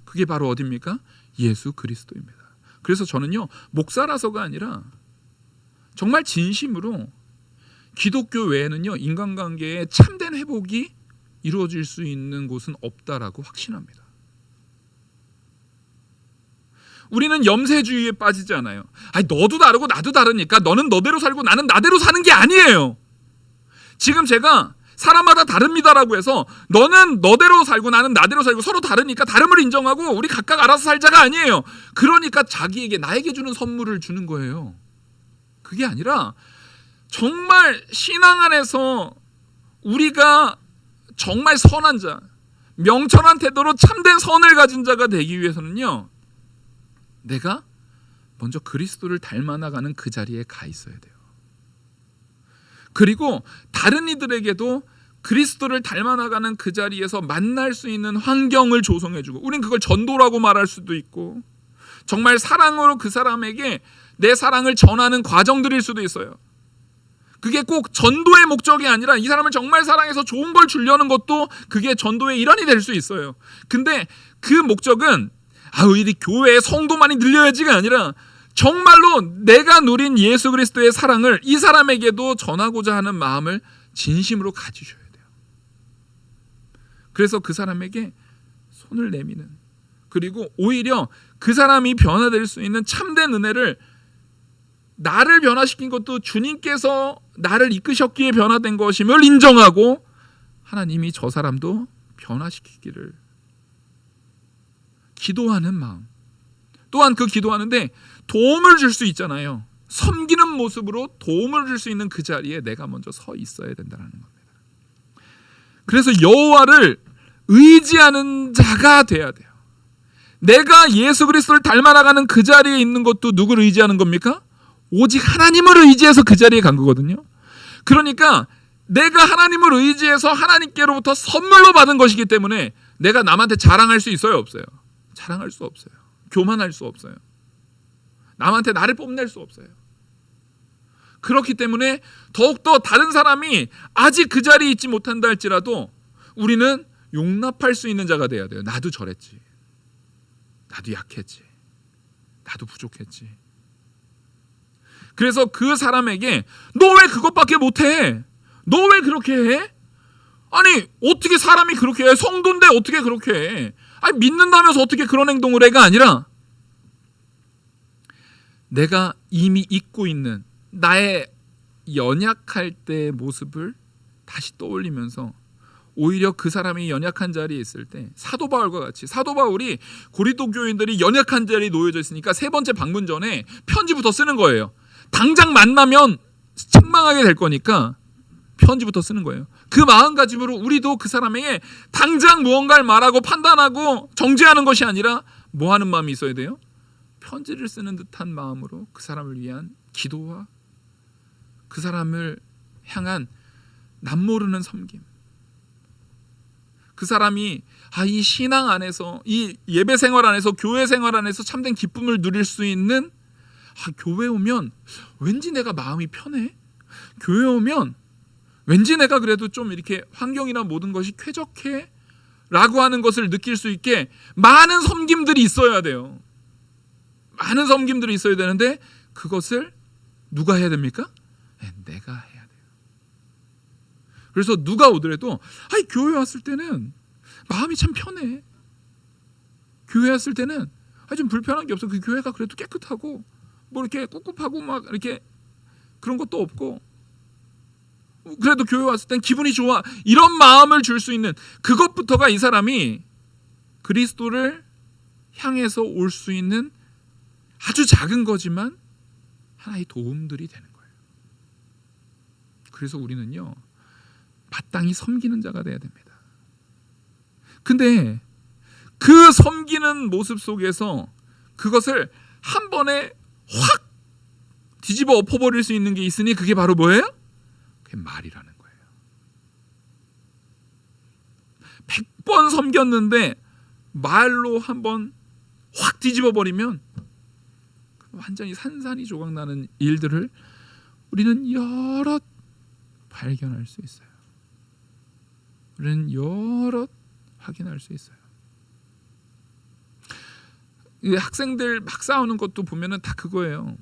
그게 바로 어디입니까? 예수 그리스도입니다. 그래서 저는요, 목사라서가 아니라 정말 진심으로 기독교 외에는요, 인간관계에 참된 회복이 이루어질 수 있는 곳은 없다라고 확신합니다. 우리는 염세주의에 빠지지 않아요. 너도 다르고 나도 다르니까 너는 너대로 살고 나는 나대로 사는 게 아니에요. 지금 제가 사람마다 다릅니다라고 해서 너는 너대로 살고 나는 나대로 살고 서로 다르니까 다름을 인정하고 우리 각각 알아서 살자가 아니에요. 그러니까 나에게 주는 선물을 주는 거예요. 그게 아니라 정말 신앙 안에서 우리가 정말 선한 자, 명철한 태도로 참된 선을 가진 자가 되기 위해서는요, 내가 먼저 그리스도를 닮아나가는 그 자리에 가 있어야 돼요. 그리고 다른 이들에게도 그리스도를 닮아나가는 그 자리에서 만날 수 있는 환경을 조성해주고, 우린 그걸 전도라고 말할 수도 있고, 정말 사랑으로 그 사람에게 내 사랑을 전하는 과정들일 수도 있어요. 그게 꼭 전도의 목적이 아니라 이 사람을 정말 사랑해서 좋은 걸 주려는 것도 그게 전도의 일환이 될 수 있어요. 근데 그 목적은 우리 교회에 성도만이 늘려야지가 아니라 정말로 내가 누린 예수 그리스도의 사랑을 이 사람에게도 전하고자 하는 마음을 진심으로 가지셔야 돼요. 그래서 그 사람에게 손을 내미는, 그리고 오히려 그 사람이 변화될 수 있는 참된 은혜를, 나를 변화시킨 것도 주님께서 나를 이끄셨기에 변화된 것임을 인정하고 하나님이 저 사람도 변화시키기를 기도하는 마음, 또한 그 기도하는데 도움을 줄 수 있잖아요. 섬기는 모습으로 도움을 줄 수 있는 그 자리에 내가 먼저 서 있어야 된다는 겁니다. 그래서 여호와를 의지하는 자가 돼야 돼요. 내가 예수 그리스도를 닮아나가는 그 자리에 있는 것도 누구를 의지하는 겁니까? 오직 하나님을 의지해서 그 자리에 간 거거든요. 그러니까 내가 하나님을 의지해서 하나님께로부터 선물로 받은 것이기 때문에 내가 남한테 자랑할 수 있어요, 없어요? 자랑할 수 없어요. 교만할 수 없어요. 남한테 나를 뽐낼 수 없어요. 그렇기 때문에 더욱더 다른 사람이 아직 그 자리에 있지 못한다 할지라도 우리는 용납할 수 있는 자가 돼야 돼요. 나도 저랬지. 나도 약했지. 나도 부족했지. 그래서 그 사람에게 너 왜 그것밖에 못해? 너 왜 그렇게 해? 아니 어떻게 사람이 그렇게 해? 성도인데 어떻게 그렇게 해? 아니 믿는다면서 어떻게 그런 행동을 해가 아니라 내가 이미 잊고 있는 나의 연약할 때의 모습을 다시 떠올리면서 오히려 그 사람이 연약한 자리에 있을 때 사도 바울과 같이 사도 바울이 고린도 교인들이 연약한 자리에 놓여져 있으니까 세 번째 방문 전에 편지부터 쓰는 거예요. 당장 만나면 책망하게 될 거니까 편지부터 쓰는 거예요. 그 마음가짐으로 우리도 그 사람에게 당장 무언가를 말하고 판단하고 정죄하는 것이 아니라 뭐 하는 마음이 있어야 돼요? 편지를 쓰는 듯한 마음으로 그 사람을 위한 기도와 그 사람을 향한 남모르는 섬김. 그 사람이 이 신앙 안에서 이 예배 생활 안에서 교회 생활 안에서 참된 기쁨을 누릴 수 있는 교회 오면 왠지 내가 마음이 편해. 교회 오면 왠지 내가 그래도 좀 이렇게 환경이나 모든 것이 쾌적해 라고 하는 것을 느낄 수 있게 많은 섬김들이 있어야 돼요. 많은 섬김들이 있어야 되는데 그것을 누가 해야 됩니까? 내가 해야 돼요. 그래서 누가 오더라도 교회 왔을 때는 마음이 참 편해. 교회 왔을 때는 좀 불편한 게 없어. 그 교회가 그래도 깨끗하고 뭐 이렇게 꿉꿉하고 막 이렇게 그런 것도 없고 그래도 교회 왔을 땐 기분이 좋아. 이런 마음을 줄 수 있는 그것부터가 이 사람이 그리스도를 향해서 올 수 있는 아주 작은 거지만 하나의 도움들이 되는 거예요. 그래서 우리는요 마땅히 섬기는 자가 돼야 됩니다. 근데 그 섬기는 모습 속에서 그것을 한 번에 확 뒤집어 엎어버릴 수 있는 게 있으니 그게 바로 뭐예요? 그게 말이라는 거예요. 100번 섬겼는데 말로 한번 확 뒤집어 버리면 완전히 산산이 조각나는 일들을 우리는 여럿 발견할 수 있어요. 우리는 여럿 확인할 수 있어요. 이 학생들 막 싸우는 것도 보면은 다 그거예요.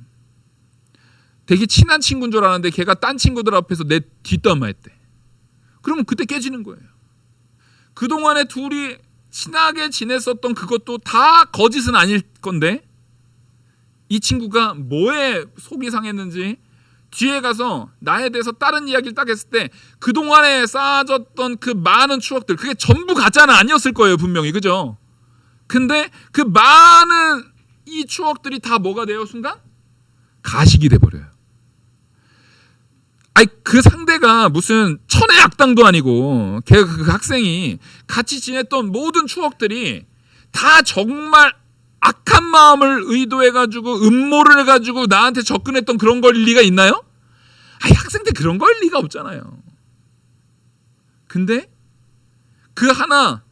되게 친한 친구인 줄 알았는데 걔가 딴 친구들 앞에서 내 뒷담화했대. 그러면 그때 깨지는 거예요. 그동안에 둘이 친하게 지냈었던 그것도 다 거짓은 아닐 건데 이 친구가 뭐에 속이 상했는지 뒤에 가서 나에 대해서 다른 이야기를 딱 했을 때 그동안에 쌓아졌던 그 많은 추억들 그게 전부 가짜는 아니었을 거예요. 분명히. 그죠? 근데 그 많은 이 추억들이 다 뭐가 돼요? 순간? 가식이 돼버려요. 그 상대가 무슨 천의 악당도 아니고 그 학생이 같이 지냈던 모든 추억들이 다 정말 악한 마음을 의도해가지고 음모를 해가지고 나한테 접근했던 그런 걸 리가 있나요? 학생 때 그런 걸 리가 없잖아요. 근데 그 하나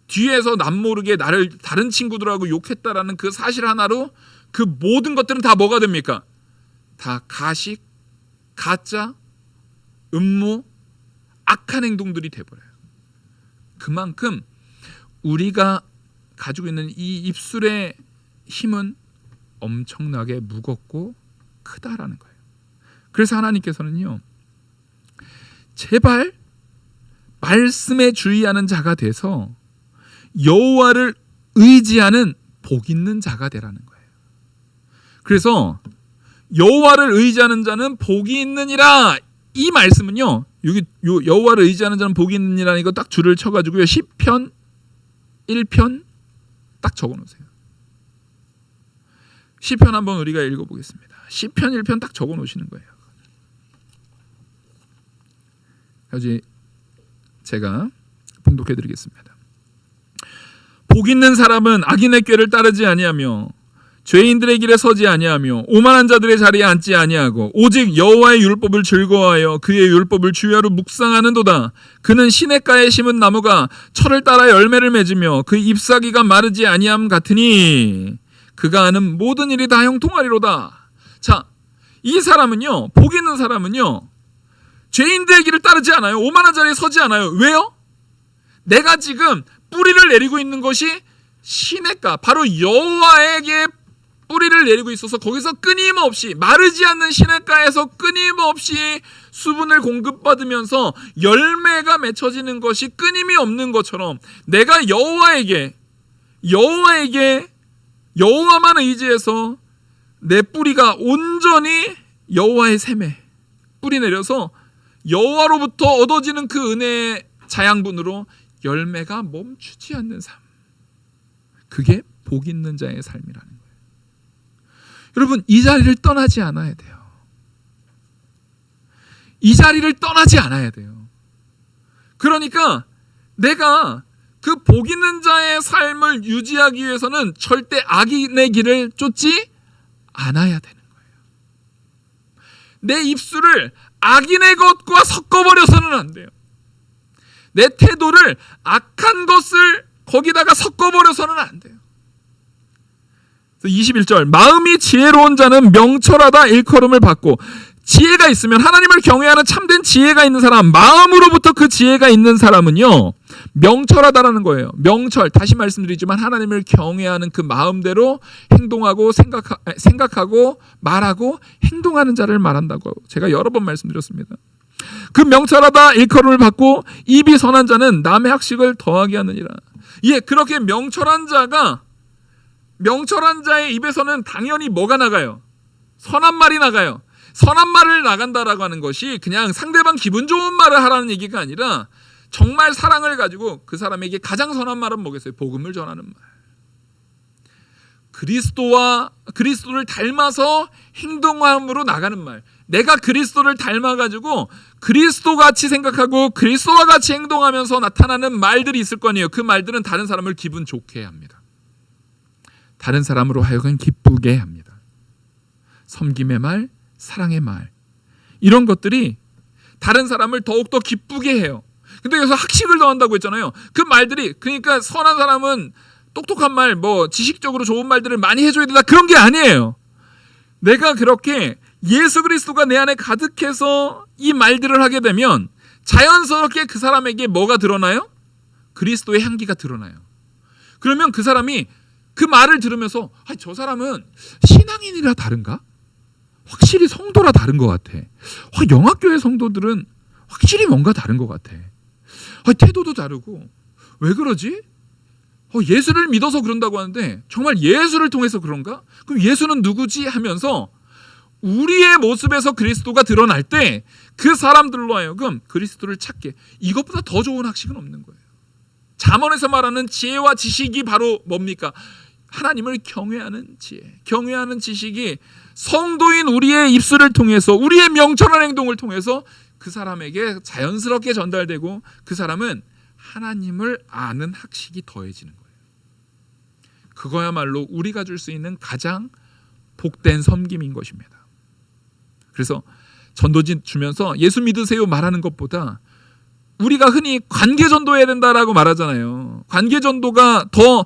뒤에서 남모르게 나를 다른 친구들하고 욕했다라는 그 사실 하나로 그 모든 것들은 다 뭐가 됩니까? 다 가식, 가짜, 음모, 악한 행동들이 돼버려요. 그만큼 우리가 가지고 있는 이 입술의 힘은 엄청나게 무겁고 크다라는 거예요. 그래서 하나님께서는요, 제발 말씀에 주의하는 자가 돼서 여호와를 의지하는 복 있는 자가 되라는 거예요. 그래서 여호와를 의지하는 자는 복이 있느니라 이 말씀은요, 여기 여호와를 의지하는 자는 복이 있느니라 이거 딱 줄을 쳐가지고요 10편 1편 딱 적어놓으세요. 시편 한번 우리가 읽어보겠습니다. 시편 1편 딱 적어놓으시는 거예요. 아주 제가 봉독해 드리겠습니다. 복 있는 사람은 악인의 꾀를 따르지 아니하며 죄인들의 길에 서지 아니하며 오만한 자들의 자리에 앉지 아니하고 오직 여호와의 율법을 즐거워하여 그의 율법을 주야로 묵상하는도다. 그는 시냇가에 심은 나무가 철을 따라 열매를 맺으며 그 잎사귀가 마르지 아니함 같으니 그가 하는 모든 일이 다 형통하리로다. 자, 이 사람은요, 복 있는 사람은요, 죄인들의 길을 따르지 않아요. 오만한 자리에 서지 않아요. 왜요? 내가 지금 뿌리를 내리고 있는 것이 시냇가, 바로 여호와에게 뿌리를 내리고 있어서 거기서 끊임없이 마르지 않는 시냇가에서 끊임없이 수분을 공급받으면서 열매가 맺혀지는 것이 끊임이 없는 것처럼 내가 여호와만 의지해서 내 뿌리가 온전히 여호와의 샘에 뿌리 내려서 여호와로부터 얻어지는 그 은혜의 자양분으로 열매가 멈추지 않는 삶, 그게 복 있는 자의 삶이라는 거예요. 여러분, 이 자리를 떠나지 않아야 돼요. 이 자리를 떠나지 않아야 돼요. 그러니까 내가 그 복 있는 자의 삶을 유지하기 위해서는 절대 악인의 길을 쫓지 않아야 되는 거예요. 내 입술을 악인의 것과 섞어버려서는 안 돼요. 내 태도를 악한 것을 거기다가 섞어버려서는 안 돼요. 21절, 마음이 지혜로운 자는 명철하다 일컬음을 받고, 지혜가 있으면, 하나님을 경외하는 참된 지혜가 있는 사람, 마음으로부터 그 지혜가 있는 사람은요 명철하다라는 거예요. 명철, 다시 말씀드리지만 하나님을 경외하는 그 마음대로 행동하고 생각하고 말하고 행동하는 자를 말한다고 제가 여러 번 말씀드렸습니다. 그 명철하다 일컬음을 받고 입이 선한 자는 남의 학식을 더하게 하느니라. 예, 그렇게 명철한 자의 입에서는 당연히 뭐가 나가요? 선한 말이 나가요. 선한 말을 나간다라고 하는 것이 그냥 상대방 기분 좋은 말을 하라는 얘기가 아니라 정말 사랑을 가지고 그 사람에게 가장 선한 말은 뭐겠어요? 복음을 전하는 말. 그리스도를 닮아서 행동함으로 나가는 말. 내가 그리스도를 닮아가지고 그리스도같이 생각하고 그리스도와 같이 행동하면서 나타나는 말들이 있을 거 아니에요. 그 말들은 다른 사람을 기분 좋게 합니다. 다른 사람으로 하여금 기쁘게 합니다. 섬김의 말, 사랑의 말, 이런 것들이 다른 사람을 더욱더 기쁘게 해요. 근데 여기서 학식을 더한다고 했잖아요. 그 말들이, 그러니까 선한 사람은 똑똑한 말, 지식적으로 좋은 말들을 많이 해줘야 된다, 그런 게 아니에요. 내가 그렇게 예수 그리스도가 내 안에 가득해서 이 말들을 하게 되면 자연스럽게 그 사람에게 뭐가 드러나요? 그리스도의 향기가 드러나요. 그러면 그 사람이 그 말을 들으면서 저 사람은 신앙인이라 다른가? 확실히 성도라 다른 것 같아. 영학교회 성도들은 확실히 뭔가 다른 것 같아. 태도도 다르고 왜 그러지? 예수를 믿어서 그런다고 하는데 정말 예수를 통해서 그런가? 그럼 예수는 누구지? 하면서 우리의 모습에서 그리스도가 드러날 때 그 사람들로 하여금 그리스도를 찾게, 이것보다 더 좋은 학식은 없는 거예요. 잠언에서 말하는 지혜와 지식이 바로 뭡니까? 하나님을 경외하는 지혜, 경외하는 지식이 성도인 우리의 입술을 통해서, 우리의 명철한 행동을 통해서 그 사람에게 자연스럽게 전달되고 그 사람은 하나님을 아는 학식이 더해지는 거예요. 그거야말로 우리가 줄 수 있는 가장 복된 섬김인 것입니다. 그래서 전도지 주면서 예수 믿으세요 말하는 것보다 우리가 흔히 관계 전도해야 된다라고 말하잖아요. 관계 전도가 더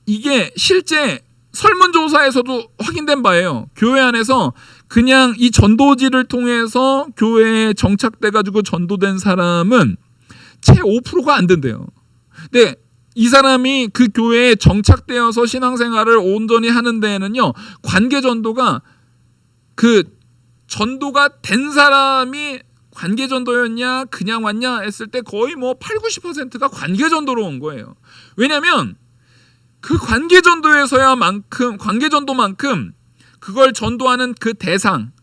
이게 실제 설문조사에서도 확인된 바예요. 교회 안에서 그냥 이 전도지를 통해서 교회에 정착돼가지고 전도된 사람은 채 5%가 안 된대요. 근데 이 사람이 그 교회에 정착되어서 신앙생활을 온전히 하는 데에는요, 관계 전도가, 그 전도가 된 사람이 관계 전도였냐 그냥 왔냐 했을 때 거의 80-90%가 관계 전도로 온 거예요. 왜냐하면 그 관계 전도만큼 그걸 전도하는 그 대상,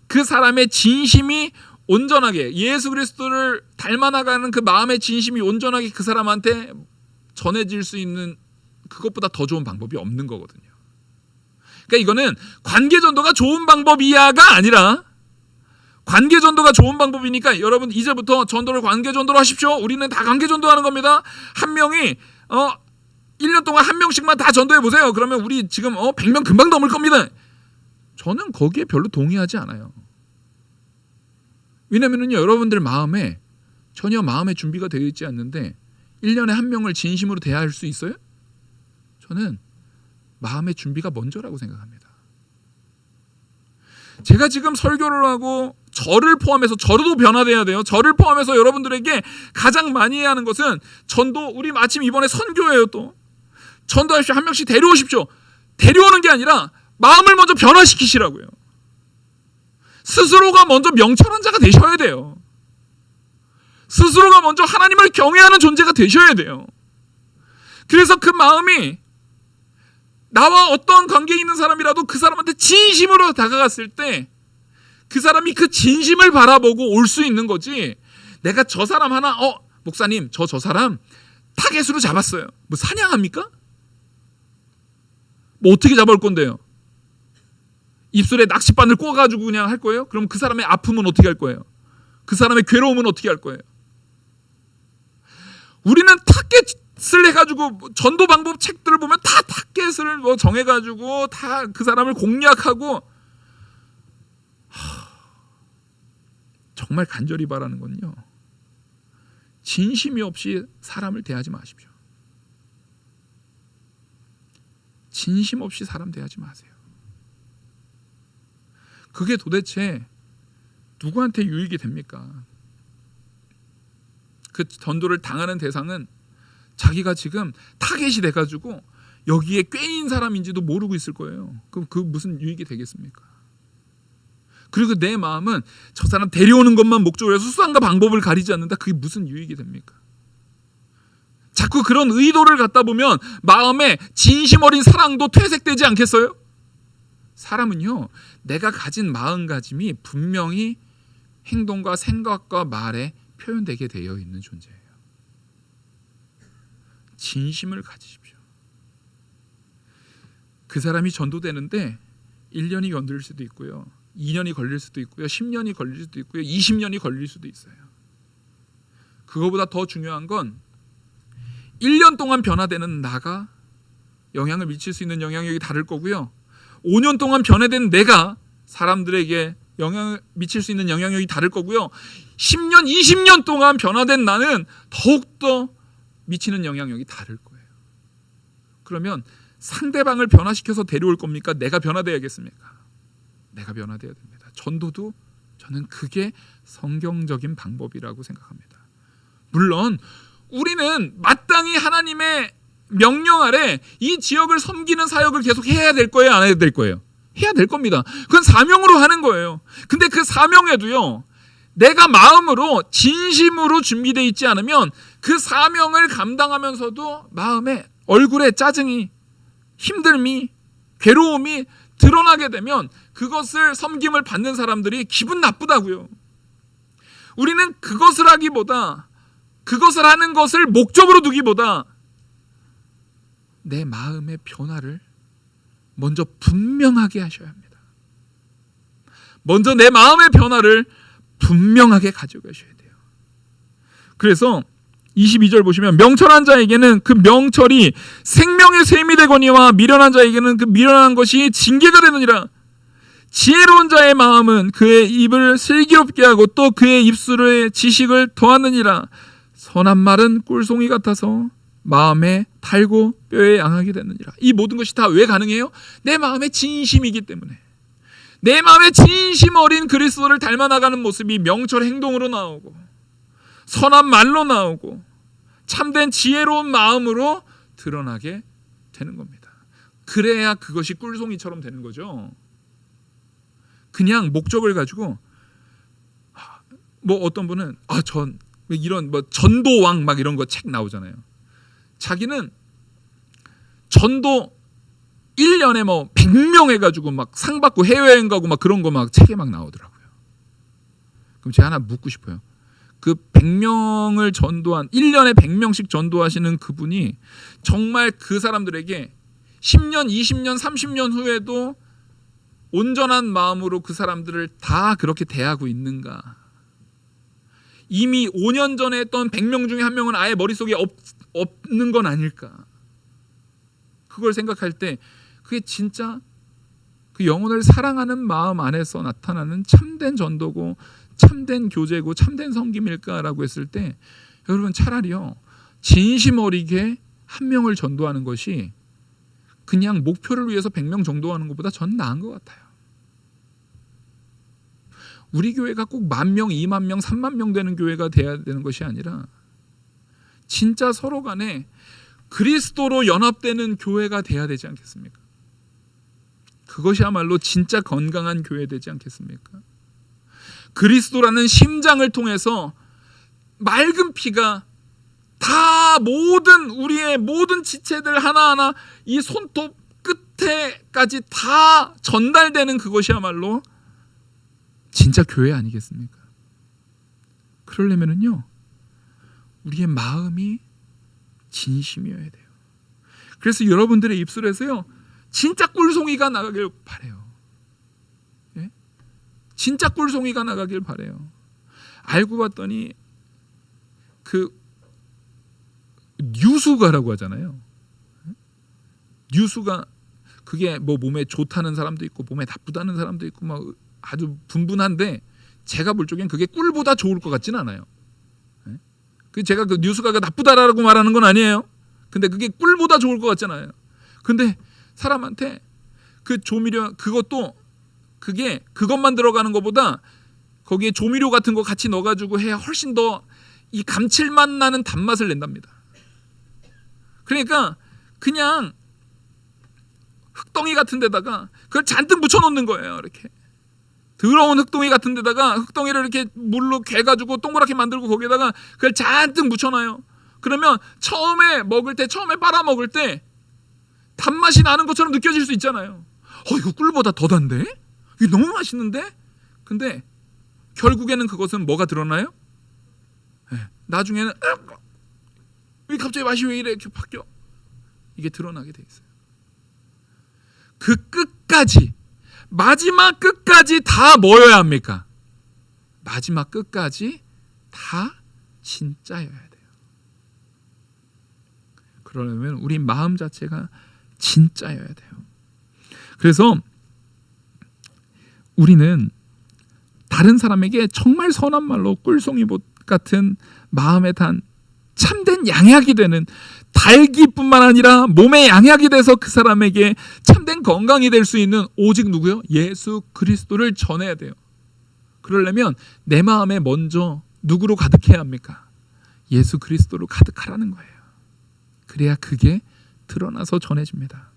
그 사람의 진심이 온전하게, 예수 그리스도를 닮아나가는 그 마음의 진심이 온전하게 그 사람한테 전해질 수 있는, 그것보다 더 좋은 방법이 없는 거거든요. 그러니까 이거는 관계 전도가 좋은 방법이야가 아니라 관계 전도가 좋은 방법이니까 여러분 이제부터 전도를 관계 전도로 하십시오. 우리는 다 관계 전도하는 겁니다. 한 명이 1년 동안 한 명씩만 다 전도해 보세요. 그러면 우리 지금 100명 금방 넘을 겁니다. 저는 거기에 별로 동의하지 않아요. 왜냐면은요, 여러분들 마음에 전혀 마음의 준비가 되어 있지 않는데 1년에 한 명을 진심으로 대할 수 있어요? 저는 마음의 준비가 먼저라고 생각합니다. 제가 지금 설교를 하고 저를 포함해서 저도 변화돼야 돼요. 저를 포함해서 여러분들에게 가장 많이 해야 하는 것은 전도. 우리 마침 이번에 선교예요. 또 전도하십시오. 한 명씩 데려오십시오. 데려오는 게 아니라 마음을 먼저 변화시키시라고요. 스스로가 먼저 명철한 자가 되셔야 돼요. 스스로가 먼저 하나님을 경외하는 존재가 되셔야 돼요. 그래서 그 마음이 나와 어떤 관계에 있는 사람이라도 그 사람한테 진심으로 다가갔을 때 그 사람이 그 진심을 바라보고 올 수 있는 거지, 내가 저 사람 하나 목사님 저 사람 타겟으로 잡았어요. 뭐 사냥합니까? 뭐 어떻게 잡아올 건데요? 입술에 낚싯바늘 꽂아가지고 그냥 할 거예요? 그럼 그 사람의 아픔은 어떻게 할 거예요? 그 사람의 괴로움은 어떻게 할 거예요? 우리는 타겟을 해가지고 전도 방법 책들을 보면 다 타겟을 정해가지고 다 그 사람을 공략하고, 정말 간절히 바라는 건요, 진심이 없이 사람을 대하지 마십시오. 진심 없이 사람 대하지 마세요. 그게 도대체 누구한테 유익이 됩니까? 그 전도를 당하는 대상은 자기가 지금 타겟이 돼가지고 여기에 꿰인 사람인지도 모르고 있을 거예요. 그럼 그 무슨 유익이 되겠습니까? 그리고 내 마음은 저 사람 데려오는 것만 목적으로 해서 수단과 방법을 가리지 않는다. 그게 무슨 유익이 됩니까? 자꾸 그런 의도를 갖다 보면 마음에 진심 어린 사랑도 퇴색되지 않겠어요? 사람은요, 내가 가진 마음가짐이 분명히 행동과 생각과 말에 표현되게 되어 있는 존재예요. 진심을 가지십시오. 그 사람이 전도되는데 1년이 건들 수도 있고요, 2년이 걸릴 수도 있고요, 10년이 걸릴 수도 있고요, 20년이 걸릴 수도 있어요. 그거보다 더 중요한 건 1년 동안 변화되는 나가 영향을 미칠 수 있는 영향력이 다를 거고요, 5년 동안 변화된 내가 사람들에게 영향을 미칠 수 있는 영향력이 다를 거고요, 10년, 20년 동안 변화된 나는 더욱더 미치는 영향력이 다를 거예요. 그러면 상대방을 변화시켜서 데려올 겁니까? 내가 변화돼야겠습니까? 내가 변화돼야 됩니다. 전도도 저는 그게 성경적인 방법이라고 생각합니다. 물론 우리는 마땅히 하나님의 명령 아래 이 지역을 섬기는 사역을 계속 해야 될 거예요? 안 해야 될 거예요? 해야 될 겁니다. 그건 사명으로 하는 거예요. 근데 그 사명에도요, 내가 마음으로 진심으로 준비되어 있지 않으면 그 사명을 감당하면서도 마음에, 얼굴에 짜증이, 힘듦이, 괴로움이 드러나게 되면 그것을 섬김을 받는 사람들이 기분 나쁘다고요. 우리는 그것을 하기보다, 그것을 하는 것을 목적으로 두기보다 내 마음의 변화를 먼저 분명하게 하셔야 합니다. 먼저 내 마음의 변화를 분명하게 가져가셔야 돼요. 그래서 22절 보시면, 명철한 자에게는 그 명철이 생명의 셈이 되거니와 미련한 자에게는 그 미련한 것이 징계가 되느니라. 지혜로운 자의 마음은 그의 입을 슬기롭게 하고 또 그의 입술에 지식을 더하느니라. 선한 말은 꿀송이 같아서 마음에 달고 뼈에 양하게 되느니라. 이 모든 것이 다 왜 가능해요? 내 마음의 진심이기 때문에. 내 마음의 진심 어린 그리스도를 닮아나가는 모습이 명철 행동으로 나오고, 선한 말로 나오고, 참된 지혜로운 마음으로 드러나게 되는 겁니다. 그래야 그것이 꿀송이처럼 되는 거죠. 그냥 목적을 가지고, 뭐 어떤 분은 전 이런 뭐 전도왕 막 이런 거 책 나오잖아요. 자기는 전도 1년에 뭐 100명 해가지고 막 상 받고 해외여행 가고 막 그런 거 막 책에 막 나오더라고요. 그럼 제가 하나 묻고 싶어요. 그 100명을 전도한, 1년에 100명씩 전도하시는 그분이 정말 그 사람들에게 10년, 20년, 30년 후에도 온전한 마음으로 그 사람들을 다 그렇게 대하고 있는가? 이미 5년 전에 했던 100명 중에 한 명은 아예 머릿속에 없는 건 아닐까? 그걸 생각할 때 그게 진짜 그 영혼을 사랑하는 마음 안에서 나타나는 참된 전도고 참된 교제고 참된 섬김일까라고 했을 때 여러분 차라리요 진심 어리게 한 명을 전도하는 것이 그냥 목표를 위해서 100명 전도하는 것보다 전 나은 것 같아요. 우리 교회가 꼭 10,000명, 20,000명, 30,000명 되는 교회가 돼야 되는 것이 아니라 진짜 서로 간에 그리스도로 연합되는 교회가 돼야 되지 않겠습니까? 그것이야말로 진짜 건강한 교회 되지 않겠습니까? 그리스도라는 심장을 통해서 맑은 피가 다 모든 우리의 모든 지체들 하나하나 이 손톱 끝에까지 다 전달되는 그것이야말로 진짜 교회 아니겠습니까? 그러려면은요 우리의 마음이 진심이어야 돼요. 그래서 여러분들의 입술에서요 진짜 꿀송이가 나가길 바래요. 예? 진짜 꿀송이가 나가길 바래요. 알고 봤더니 그 뉴수가라고 하잖아요. 뉴수가 그게 뭐 몸에 좋다는 사람도 있고 몸에 나쁘다는 사람도 있고 막 아주 분분한데 제가 볼 적엔 그게 꿀보다 좋을 것 같지는 않아요. 그 제가 그 뉴스가 나쁘다라고 말하는 건 아니에요. 근데 그게 꿀보다 좋을 것 같잖아요. 근데 사람한테 그 조미료 그것도 그게 그것만 들어가는 것보다 거기에 조미료 같은 거 같이 넣어가지고 해야 훨씬 더 이 감칠맛 나는 단맛을 낸답니다. 그러니까 그냥 흙덩이 같은 데다가 그걸 잔뜩 묻혀놓는 거예요. 이렇게 더러운 흙덩이 같은 데다가 흙덩이를 이렇게 물로 괴가지고 동그랗게 만들고 거기에다가 그걸 잔뜩 묻혀놔요. 그러면 처음에 빨아 먹을 때 단맛이 나는 것처럼 느껴질 수 있잖아요. 이거 꿀보다 더 단데? 이거 너무 맛있는데? 근데 결국에는 그것은 뭐가 드러나요? 나중에는 왜 갑자기 맛이 왜 이렇게 바뀌어? 이게 드러나게 돼 있어요. 그 끝까지 마지막 끝까지 다 뭐여야 합니까? 마지막 끝까지 다 진짜여야 돼요. 그러려면 우리 마음 자체가 진짜여야 돼요. 그래서 우리는 다른 사람에게 정말 선한 말로 꿀송이봇 같은 마음에 단 참된 양약이 되는 달기뿐만 아니라 몸의 양약이 돼서 그 사람에게 참된 건강이 될 수 있는 오직 누구요? 예수 그리스도를 전해야 돼요. 그러려면 내 마음에 먼저 누구로 가득해야 합니까? 예수 그리스도로 가득하라는 거예요. 그래야 그게 드러나서 전해집니다.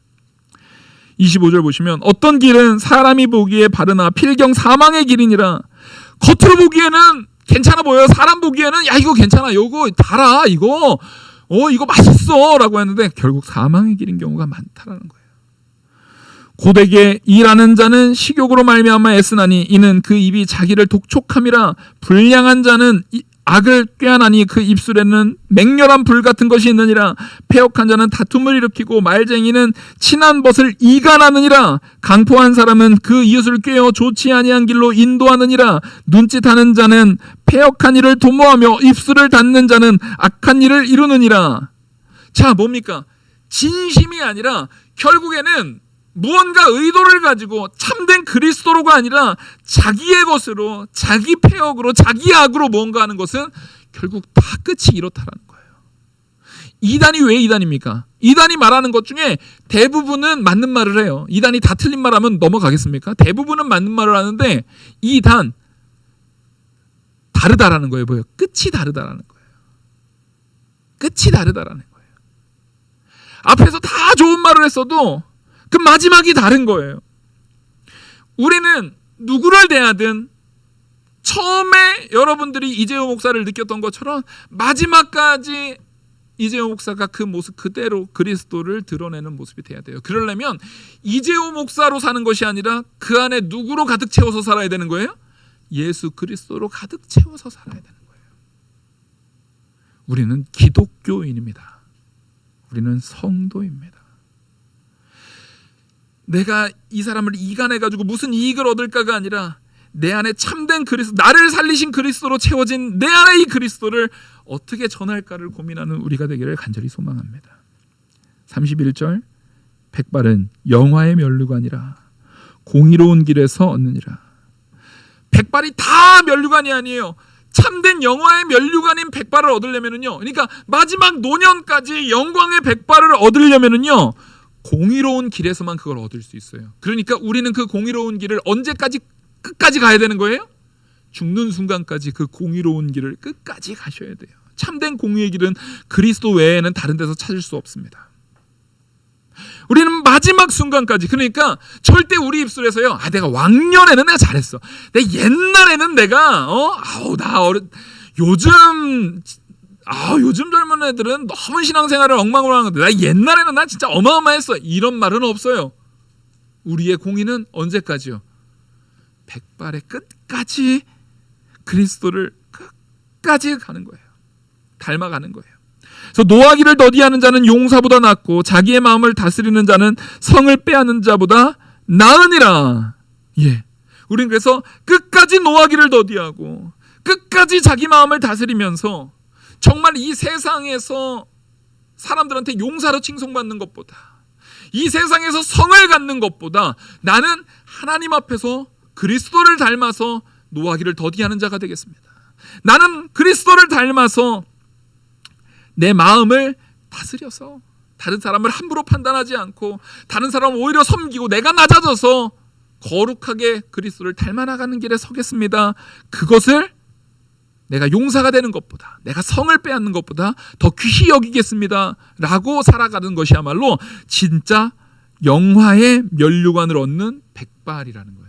25절 보시면 어떤 길은 사람이 보기에 바르나 필경 사망의 길이니라. 겉으로 보기에는 괜찮아 보여요. 사람 보기에는 야 이거 괜찮아, 이거 달아, 이거 맛있어 라고 했는데 결국 사망의 길인 경우가 많다라는 거예요. 고되게 일하는 자는 식욕으로 말미암아 애쓰나니 이는 그 입이 자기를 독촉함이라. 불량한 자는 악을 꾀하나니 그 입술에는 맹렬한 불 같은 것이 있느니라. 패역한 자는 다툼을 일으키고 말쟁이는 친한 벗을 이간하느니라. 강포한 사람은 그 이웃을 꾀어 좋지 아니한 길로 인도하느니라. 눈짓하는 자는 패역한 일을 도모하며 입술을 닫는 자는 악한 일을 이루느니라. 자, 뭡니까? 진심이 아니라 결국에는 무언가 의도를 가지고 참된 그리스도로가 아니라 자기의 것으로, 자기 패역으로, 자기 악으로 무언가 하는 것은 결국 다 끝이 이렇다라는 거예요. 이단이 왜 이단입니까? 이단이 말하는 것 중에 대부분은 맞는 말을 해요. 이단이 다 틀린 말하면 넘어가겠습니까? 대부분은 맞는 말을 하는데 이단 다르다라는 거예요. 뭐예요? 끝이 다르다라는 거예요. 끝이 다르다라는 거예요. 앞에서 다 좋은 말을 했어도 그 마지막이 다른 거예요. 우리는 누구를 대하든 처음에 여러분들이 이재호 목사를 느꼈던 것처럼 마지막까지 이재호 목사가 그 모습 그대로 그리스도를 드러내는 모습이 돼야 돼요. 그러려면 이재호 목사로 사는 것이 아니라 그 안에 누구로 가득 채워서 살아야 되는 거예요? 예수 그리스도로 가득 채워서 살아야 되는 거예요. 우리는 기독교인입니다. 우리는 성도입니다. 내가 이 사람을 이간해가지고 무슨 이익을 얻을까가 아니라 내 안에 참된 그리스도, 나를 살리신 그리스도로 채워진 내 안에 이 그리스도를 어떻게 전할까를 고민하는 우리가 되기를 간절히 소망합니다. 31절, 백발은 영화의 면류관이라 공의로운 길에서 얻느니라. 백발이 다 면류관이 아니에요. 참된 영화의 면류관인 백발을 얻으려면은요, 그러니까 마지막 노년까지 영광의 백발을 얻으려면은요, 공의로운 길에서만 그걸 얻을 수 있어요. 그러니까 우리는 그 공의로운 길을 언제까지 끝까지 가야 되는 거예요? 죽는 순간까지 그 공의로운 길을 끝까지 가셔야 돼요. 참된 공의의 길은 그리스도 외에는 다른 데서 찾을 수 없습니다. 우리는 마지막 순간까지, 그러니까 절대 우리 입술에서요, 내가 왕년에는 내가 잘했어, 내 옛날에는 내가 요즘 젊은 애들은 너무 신앙생활을 엉망으로 하는 건데 나 옛날에는 나 진짜 어마어마했어, 이런 말은 없어요. 우리의 공의는 언제까지요? 백발의 끝까지 그리스도를 끝까지 가는 거예요. 닮아가는 거예요. 그래서 노하기를 더디하는 자는 용사보다 낫고 자기의 마음을 다스리는 자는 성을 빼앗는 자보다 나으니라. 예, 우린 그래서 끝까지 노하기를 더디하고 끝까지 자기 마음을 다스리면서 정말 이 세상에서 사람들한테 용사로 칭송받는 것보다, 이 세상에서 성을 갖는 것보다 나는 하나님 앞에서 그리스도를 닮아서 노하기를 더디하는 자가 되겠습니다. 나는 그리스도를 닮아서 내 마음을 다스려서 다른 사람을 함부로 판단하지 않고 다른 사람을 오히려 섬기고 내가 낮아져서 거룩하게 그리스도를 닮아나가는 길에 서겠습니다. 그것을 내가 용사가 되는 것보다, 내가 성을 빼앗는 것보다 더 귀히 여기겠습니다 라고 살아가는 것이야말로 진짜 영화의 면류관을 얻는 백발이라는 거예요.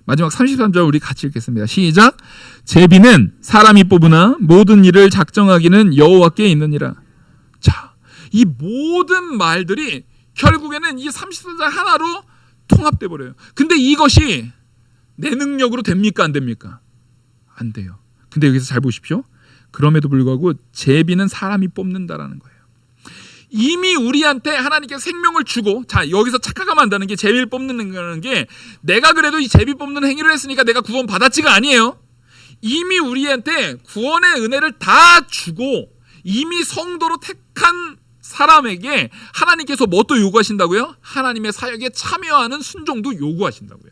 마지막 33절 우리 같이 읽겠습니다. 시작. 제비는 사람이 뽑으나 모든 일을 작정하기는 여호와께 있느니라. 자, 이 모든 말들이 결국에는 이 33절 하나로 통합돼 버려요. 근데 이것이 내 능력으로 됩니까, 안 됩니까? 안 돼요. 근데 여기서 잘 보십시오. 그럼에도 불구하고 제비는 사람이 뽑는다라는 거예요. 이미 우리한테 하나님께서 생명을 주고, 자, 여기서 착각하면 안 되는 게, 제비를 뽑는 게 내가 그래도 이 제비 뽑는 행위를 했으니까 내가 구원 받았지가 아니에요. 이미 우리한테 구원의 은혜를 다 주고 이미 성도로 택한 사람에게 하나님께서 뭐 또 요구하신다고요? 하나님의 사역에 참여하는 순종도 요구하신다고요.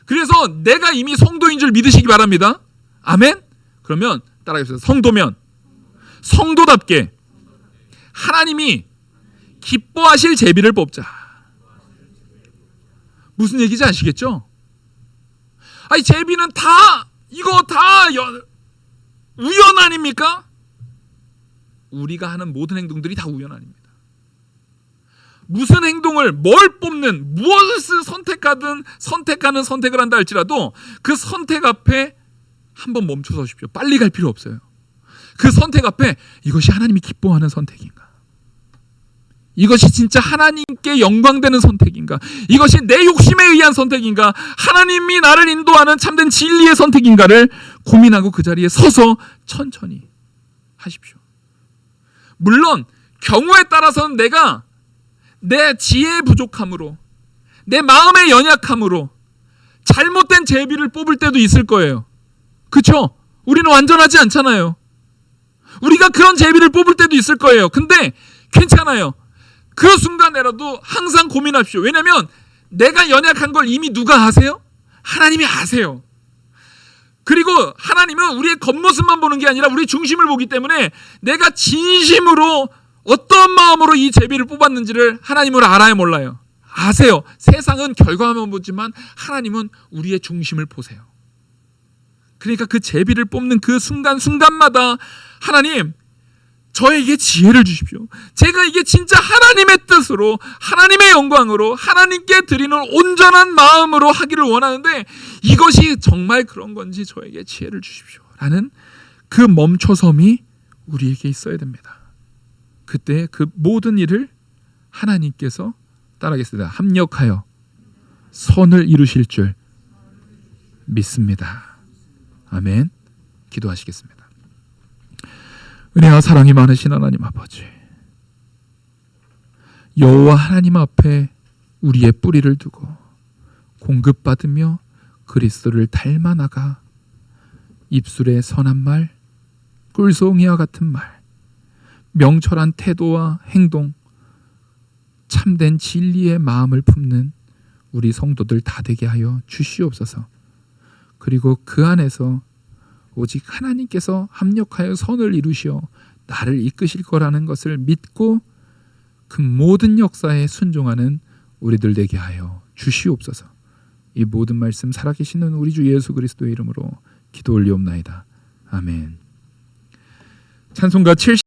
그래서 내가 이미 성도인 줄 믿으시기 바랍니다. 아멘? 그러면 따라해보세요. 성도면 성도답게 하나님이 기뻐하실 제비를 뽑자. 무슨 얘기인지 아시겠죠? 아니, 제비는 다 이거 다 우연 아닙니까? 우리가 하는 모든 행동들이 다 우연 아닙니다. 무슨 행동을, 뭘 뽑는, 무엇을 선택하는 선택을 한다 할지라도 그 선택 앞에 한번 멈춰 서십시오. 빨리 갈 필요 없어요. 그 선택 앞에 이것이 하나님이 기뻐하는 선택인가? 이것이 진짜 하나님께 영광되는 선택인가? 이것이 내 욕심에 의한 선택인가? 하나님이 나를 인도하는 참된 진리의 선택인가를 고민하고 그 자리에 서서 천천히 하십시오. 물론 경우에 따라서는 내가 내 지혜의 부족함으로, 내 마음의 연약함으로 잘못된 제비를 뽑을 때도 있을 거예요. 그렇죠? 우리는 완전하지 않잖아요. 우리가 그런 제비를 뽑을 때도 있을 거예요. 근데 괜찮아요. 그 순간에라도 항상 고민하십시오. 왜냐하면 내가 연약한 걸 이미 누가 아세요? 하나님이 아세요. 그리고 하나님은 우리의 겉모습만 보는 게 아니라 우리의 중심을 보기 때문에 내가 진심으로 어떤 마음으로 이 제비를 뽑았는지를 하나님은 알아요, 몰라요? 아세요. 세상은 결과만 보지만 하나님은 우리의 중심을 보세요. 그러니까 그 제비를 뽑는 그 순간순간마다 하나님, 저에게 지혜를 주십시오. 제가 이게 진짜 하나님의 뜻으로, 하나님의 영광으로, 하나님께 드리는 온전한 마음으로 하기를 원하는데 이것이 정말 그런 건지 저에게 지혜를 주십시오 라는 그 멈춰섬이 우리에게 있어야 됩니다. 그때 그 모든 일을 하나님께서 따라하겠습니다. 합력하여 선을 이루실 줄 믿습니다. 아멘. 기도하시겠습니다. 은혜와 사랑이 많으신 하나님 아버지, 여호와 하나님 앞에 우리의 뿌리를 두고 공급받으며 그리스도를 닮아나가 입술의 선한 말, 꿀송이와 같은 말, 명철한 태도와 행동, 참된 진리의 마음을 품는 우리 성도들 다 되게 하여 주시옵소서. 그리고 그 안에서 오직 하나님께서 합력하여 선을 이루시어 나를 이끄실 거라는 것을 믿고 그 모든 역사에 순종하는 우리들 되게 하여 주시옵소서. 이 모든 말씀 살아계시는 우리 주 예수 그리스도의 이름으로 기도 올리옵나이다. 아멘. 찬송가 70